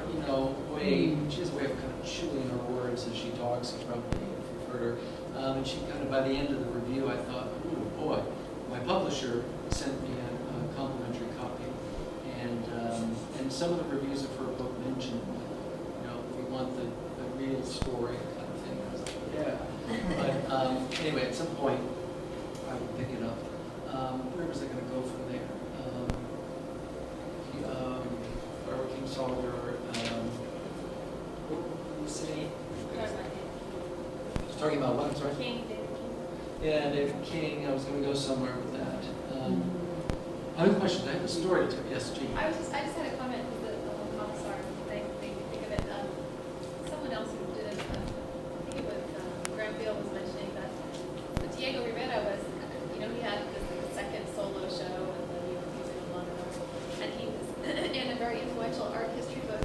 way, she has a way of kind of chewing her words as she talks, probably, if you've heard her. And she kind of, by the end of the review, I thought, oh boy, my publisher sent me a complimentary copy. And some of the reviews of her book mentioned, we want the real story kind of thing. I was like, yeah. But anyway, at some point, I would pick it up. Where was I going to go from there? Barbara Kingsolver, what did you say? I was talking about what, I'm sorry? King, David King. Yeah, David King, I was going to go somewhere with that. I have a question, I have a story to tell. Yes, Jean. I just had a comment with the whole commissar thing, made me think of it. Someone else who did it, I think it was Graham Field was mentioning that Diego Rivera was, he had the second solo show in the New York Museum of London, and he was in a very influential art history book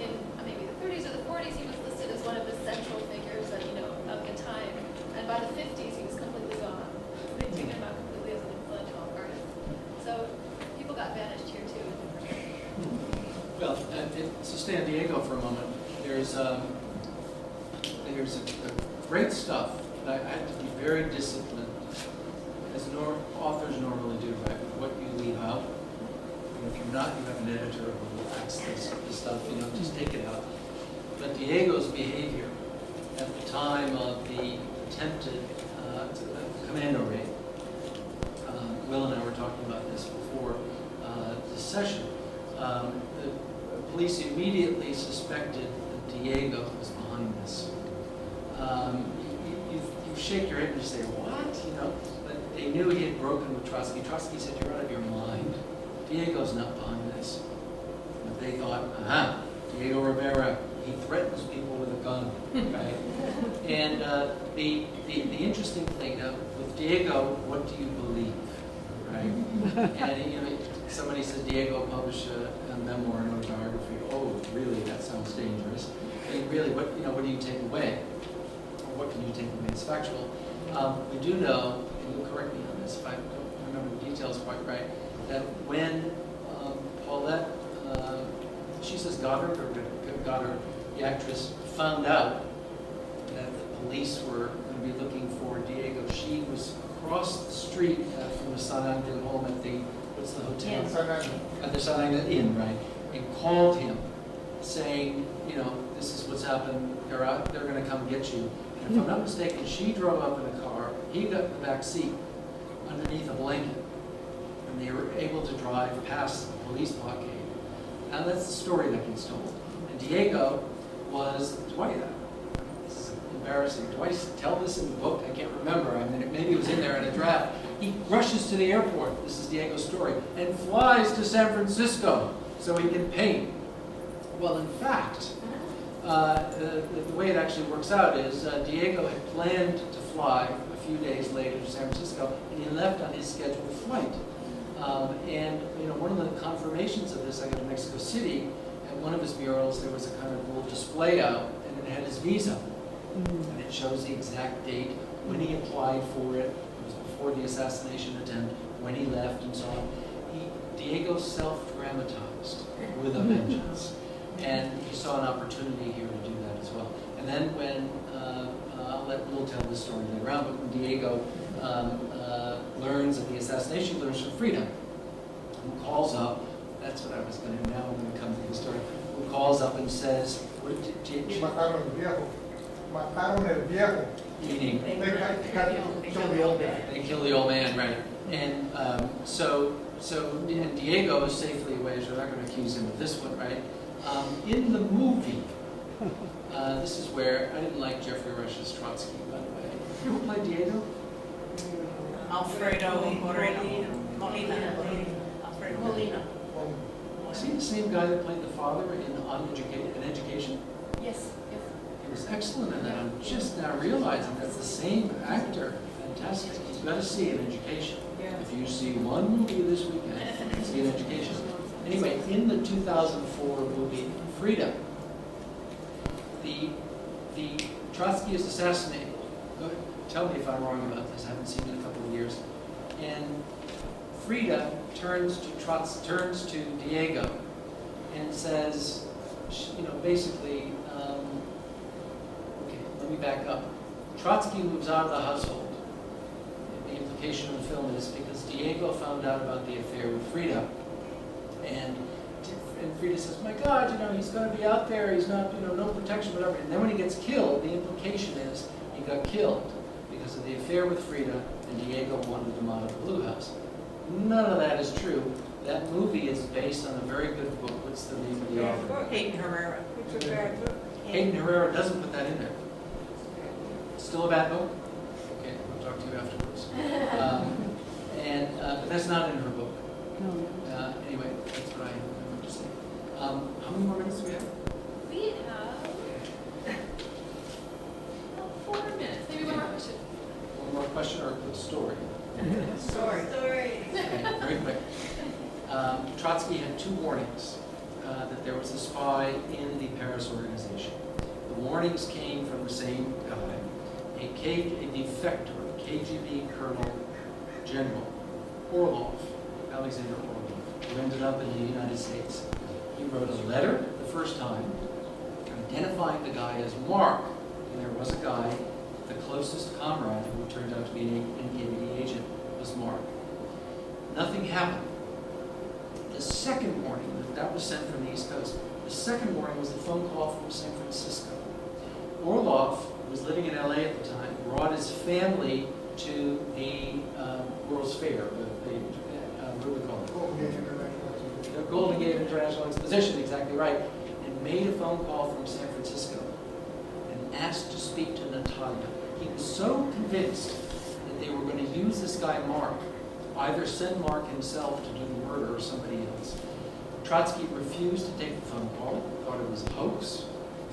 in maybe the 30s or the 40s. He was listed as one of the central figures of the time, and by the 50s he was completely gone. They took him out completely as an influential artist. So people got vanished here too. Well, so stay on Diego for a moment. There's a great stuff, but I have to be very disciplined, as authors normally do, right? With what you leave out. If you're not, you have an editor who will ask this stuff, just take it out. But Diego's behavior at the time of the attempted commando raid, Will and I were talking about this before this session. The police immediately suspected that Diego was behind this. You shake your head and you say, what? But they knew he had broken with Trotsky. Trotsky said, you're out of your mind. Diego's not behind this. But they thought, Diego Rivera, he threatens people with a gun, right? And the interesting thing, with Diego, what do you believe, right? And you know, somebody says Diego published a memoir and autobiography. Oh, really? That sounds dangerous. I mean, really, what do you take away? Or what can you take away as factual? We do know, and you'll correct me on this if I don't remember the details quite right, that when Paulette, she says Goddard, the actress, found out that the police were going to be looking for Diego, she was across the street from the San Angel home at the, what's the hotel? At the San Angel Inn, right? And called him, saying, you know, this is what's happened, they're going to come get you. And if I'm not mistaken, she drove up in a car, he got in the back seat underneath a blanket, and they were able to drive past the police blockade. And that's the story that gets told. And Diego was, this is embarrassing, do I tell this in the book? I can't remember. I mean, maybe it was in there in a draft. He rushes to the airport, this is Diego's story, and flies to San Francisco so he can paint. Well, in fact, the way it actually works out is Diego had planned to fly a few days later to San Francisco, and he left on his scheduled flight. And you know, one of the confirmations of this, I got to Mexico City. At one of his murals, there was a kind of little display out, and it had his visa, and it shows the exact date when he applied for it. It was before the assassination attempt, when he left, and so on. Diego self-dramatized with a vengeance, and he saw an opportunity here to do that as well. And then when we'll tell this story later on, but when Diego learns of the assassination, learns from Frida, who calls up, that's what I was going to, now I'm going to come to the story, who calls up and says, Mataron el viejo. Mataron el viejo. meaning, They killed the old guy. they kill the old man, right? And so and Diego is safely away, so we're not going to accuse him of this one, right? In the movie, this is where I didn't like Jeffrey Rush's Trotsky, by the way. Who played Diego? Alfredo Moreno. Molina. Alfredo Molina. Was he the same guy that played the father in Education? Yes, yes. He was excellent in that. I'm just now realizing that's the same actor. Fantastic. You've got to see an Education. If you see one movie this weekend, see an Education. Anyway, in the 2004 movie Frida, the Trotsky is assassinated. Go ahead. Tell me if I'm wrong about this. I haven't seen it in a couple of years. And Frida turns to Diego and says, you know, basically, okay, let me back up. Trotsky moves out of the household. The implication of the film is because Diego found out about the affair with Frida, and Frida says, my God, you know, he's going to be out there, he's not, you know, no protection, whatever. And then when he gets killed, the implication is he got killed because of the affair with Frida, and Diego wanted him out of the Blue House. None of that is true. That movie is based on a very good book. What's the name of the author? Hayden Herrera. It's a bad book. Hayden Herrera doesn't put that in there. Still a bad book? Okay, I'll talk to you afterwards. But that's not in her book. No. Anyway, that's what I remember to say. How many more minutes do we have? We have about 4 minutes, maybe one more question. One more question or a quick story? Story. Okay, very quick. Trotsky had 2 warnings that there was a spy in the Paris organization. The warnings came from the same guy, a defector, KGB Colonel General Orlov, Alexander Orlov, who ended up in the United States. He wrote a letter the first time identifying the guy as Mark, and there was a guy, the closest comrade who turned out to be an NKVD agent was Mark. Nothing happened. The second warning, that was sent from the East Coast. The second warning was a phone call from San Francisco. Orlov was living in LA at the time, brought his family to the World's Fair, what do we call it? The Golden Gate International Exposition, exactly right, and made a phone call from San Francisco and asked to speak to Natalia. He was so convinced that they were going to use this guy, Mark, either send Mark himself to do the murder or somebody else. Trotsky refused to take the phone call, thought it was a hoax,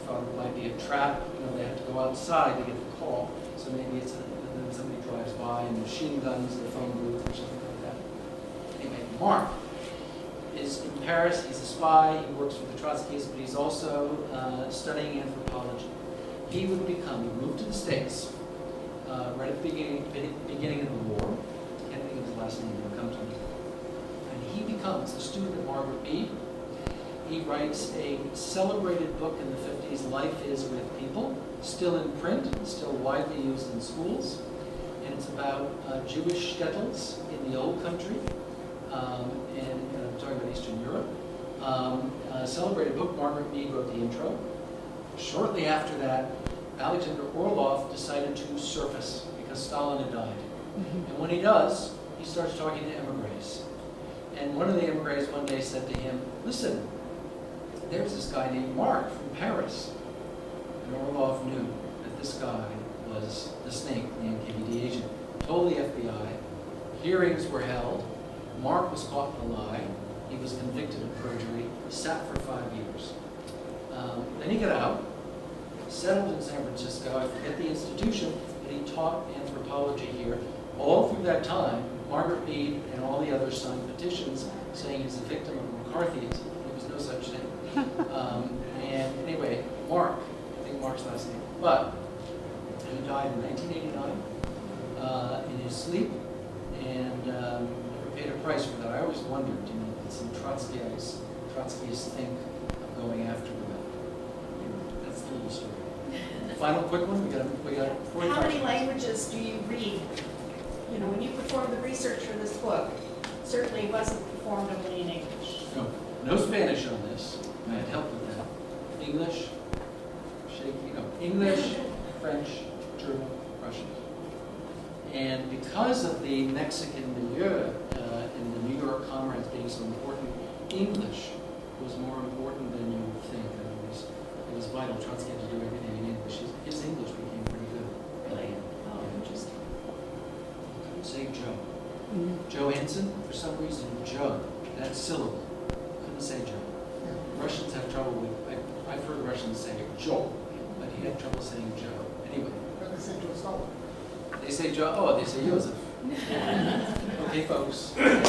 thought it might be a trap. They have to go outside to get the call, so maybe it's and then somebody drives by and machine guns the phone booth or something like that. Anyway, Mark is in Paris. He's a spy. He works with the Trotskys, but he's also studying anthropology. He moved to the States right at the beginning of the war. I can't think of his last name, it'll come to me. And he becomes a student of Margaret Mead. He writes a celebrated book in the 50s, Life is with People, still in print, still widely used in schools. And it's about Jewish shtetls in the old country, and I'm talking about Eastern Europe. A celebrated book, Margaret Mead wrote the intro. Shortly after that, Alexander Orlov decided to surface because Stalin had died. And when he does, he starts talking to emigres. And one of the emigres one day said to him, listen, there's this guy named Mark from Paris. And Orlov knew that this guy was the snake, the NKVD agent. Told the FBI, hearings were held, Mark was caught in a lie, he was convicted of perjury, sat for 5 years. Then he got out, settled in San Francisco, I forget the institution, but he taught anthropology here. All through that time, Margaret Mead and all the others signed petitions saying he's a victim of McCarthyism. There was no such thing. And anyway, Mark, I think Mark's last name, but he died in 1989 in his sleep, and never paid a price for that. I always wondered, did some Trotskyists think of going after the rebel? That's the little story. Final quick one, we got 45 How many minutes. languages do you read? When you performed the research for this book, certainly it wasn't performed only in English. No Spanish on this. I had help with that. English, English, French, German, Russian. And because of the Mexican milieu and the New York comrades being so important, English was more important than you would think. It was vital. Trotsky had to do everything in English. His English became pretty good. Really? Oh, interesting. Couldn't say Joe. Joe Henson, for some reason, Joe, that syllable, couldn't say Joe. Russians have trouble with, I've heard Russians say Joe, but he had trouble saying Joe. Anyway. They say Joe Stalin. They say Joe, they say Joseph. Okay, folks. Great.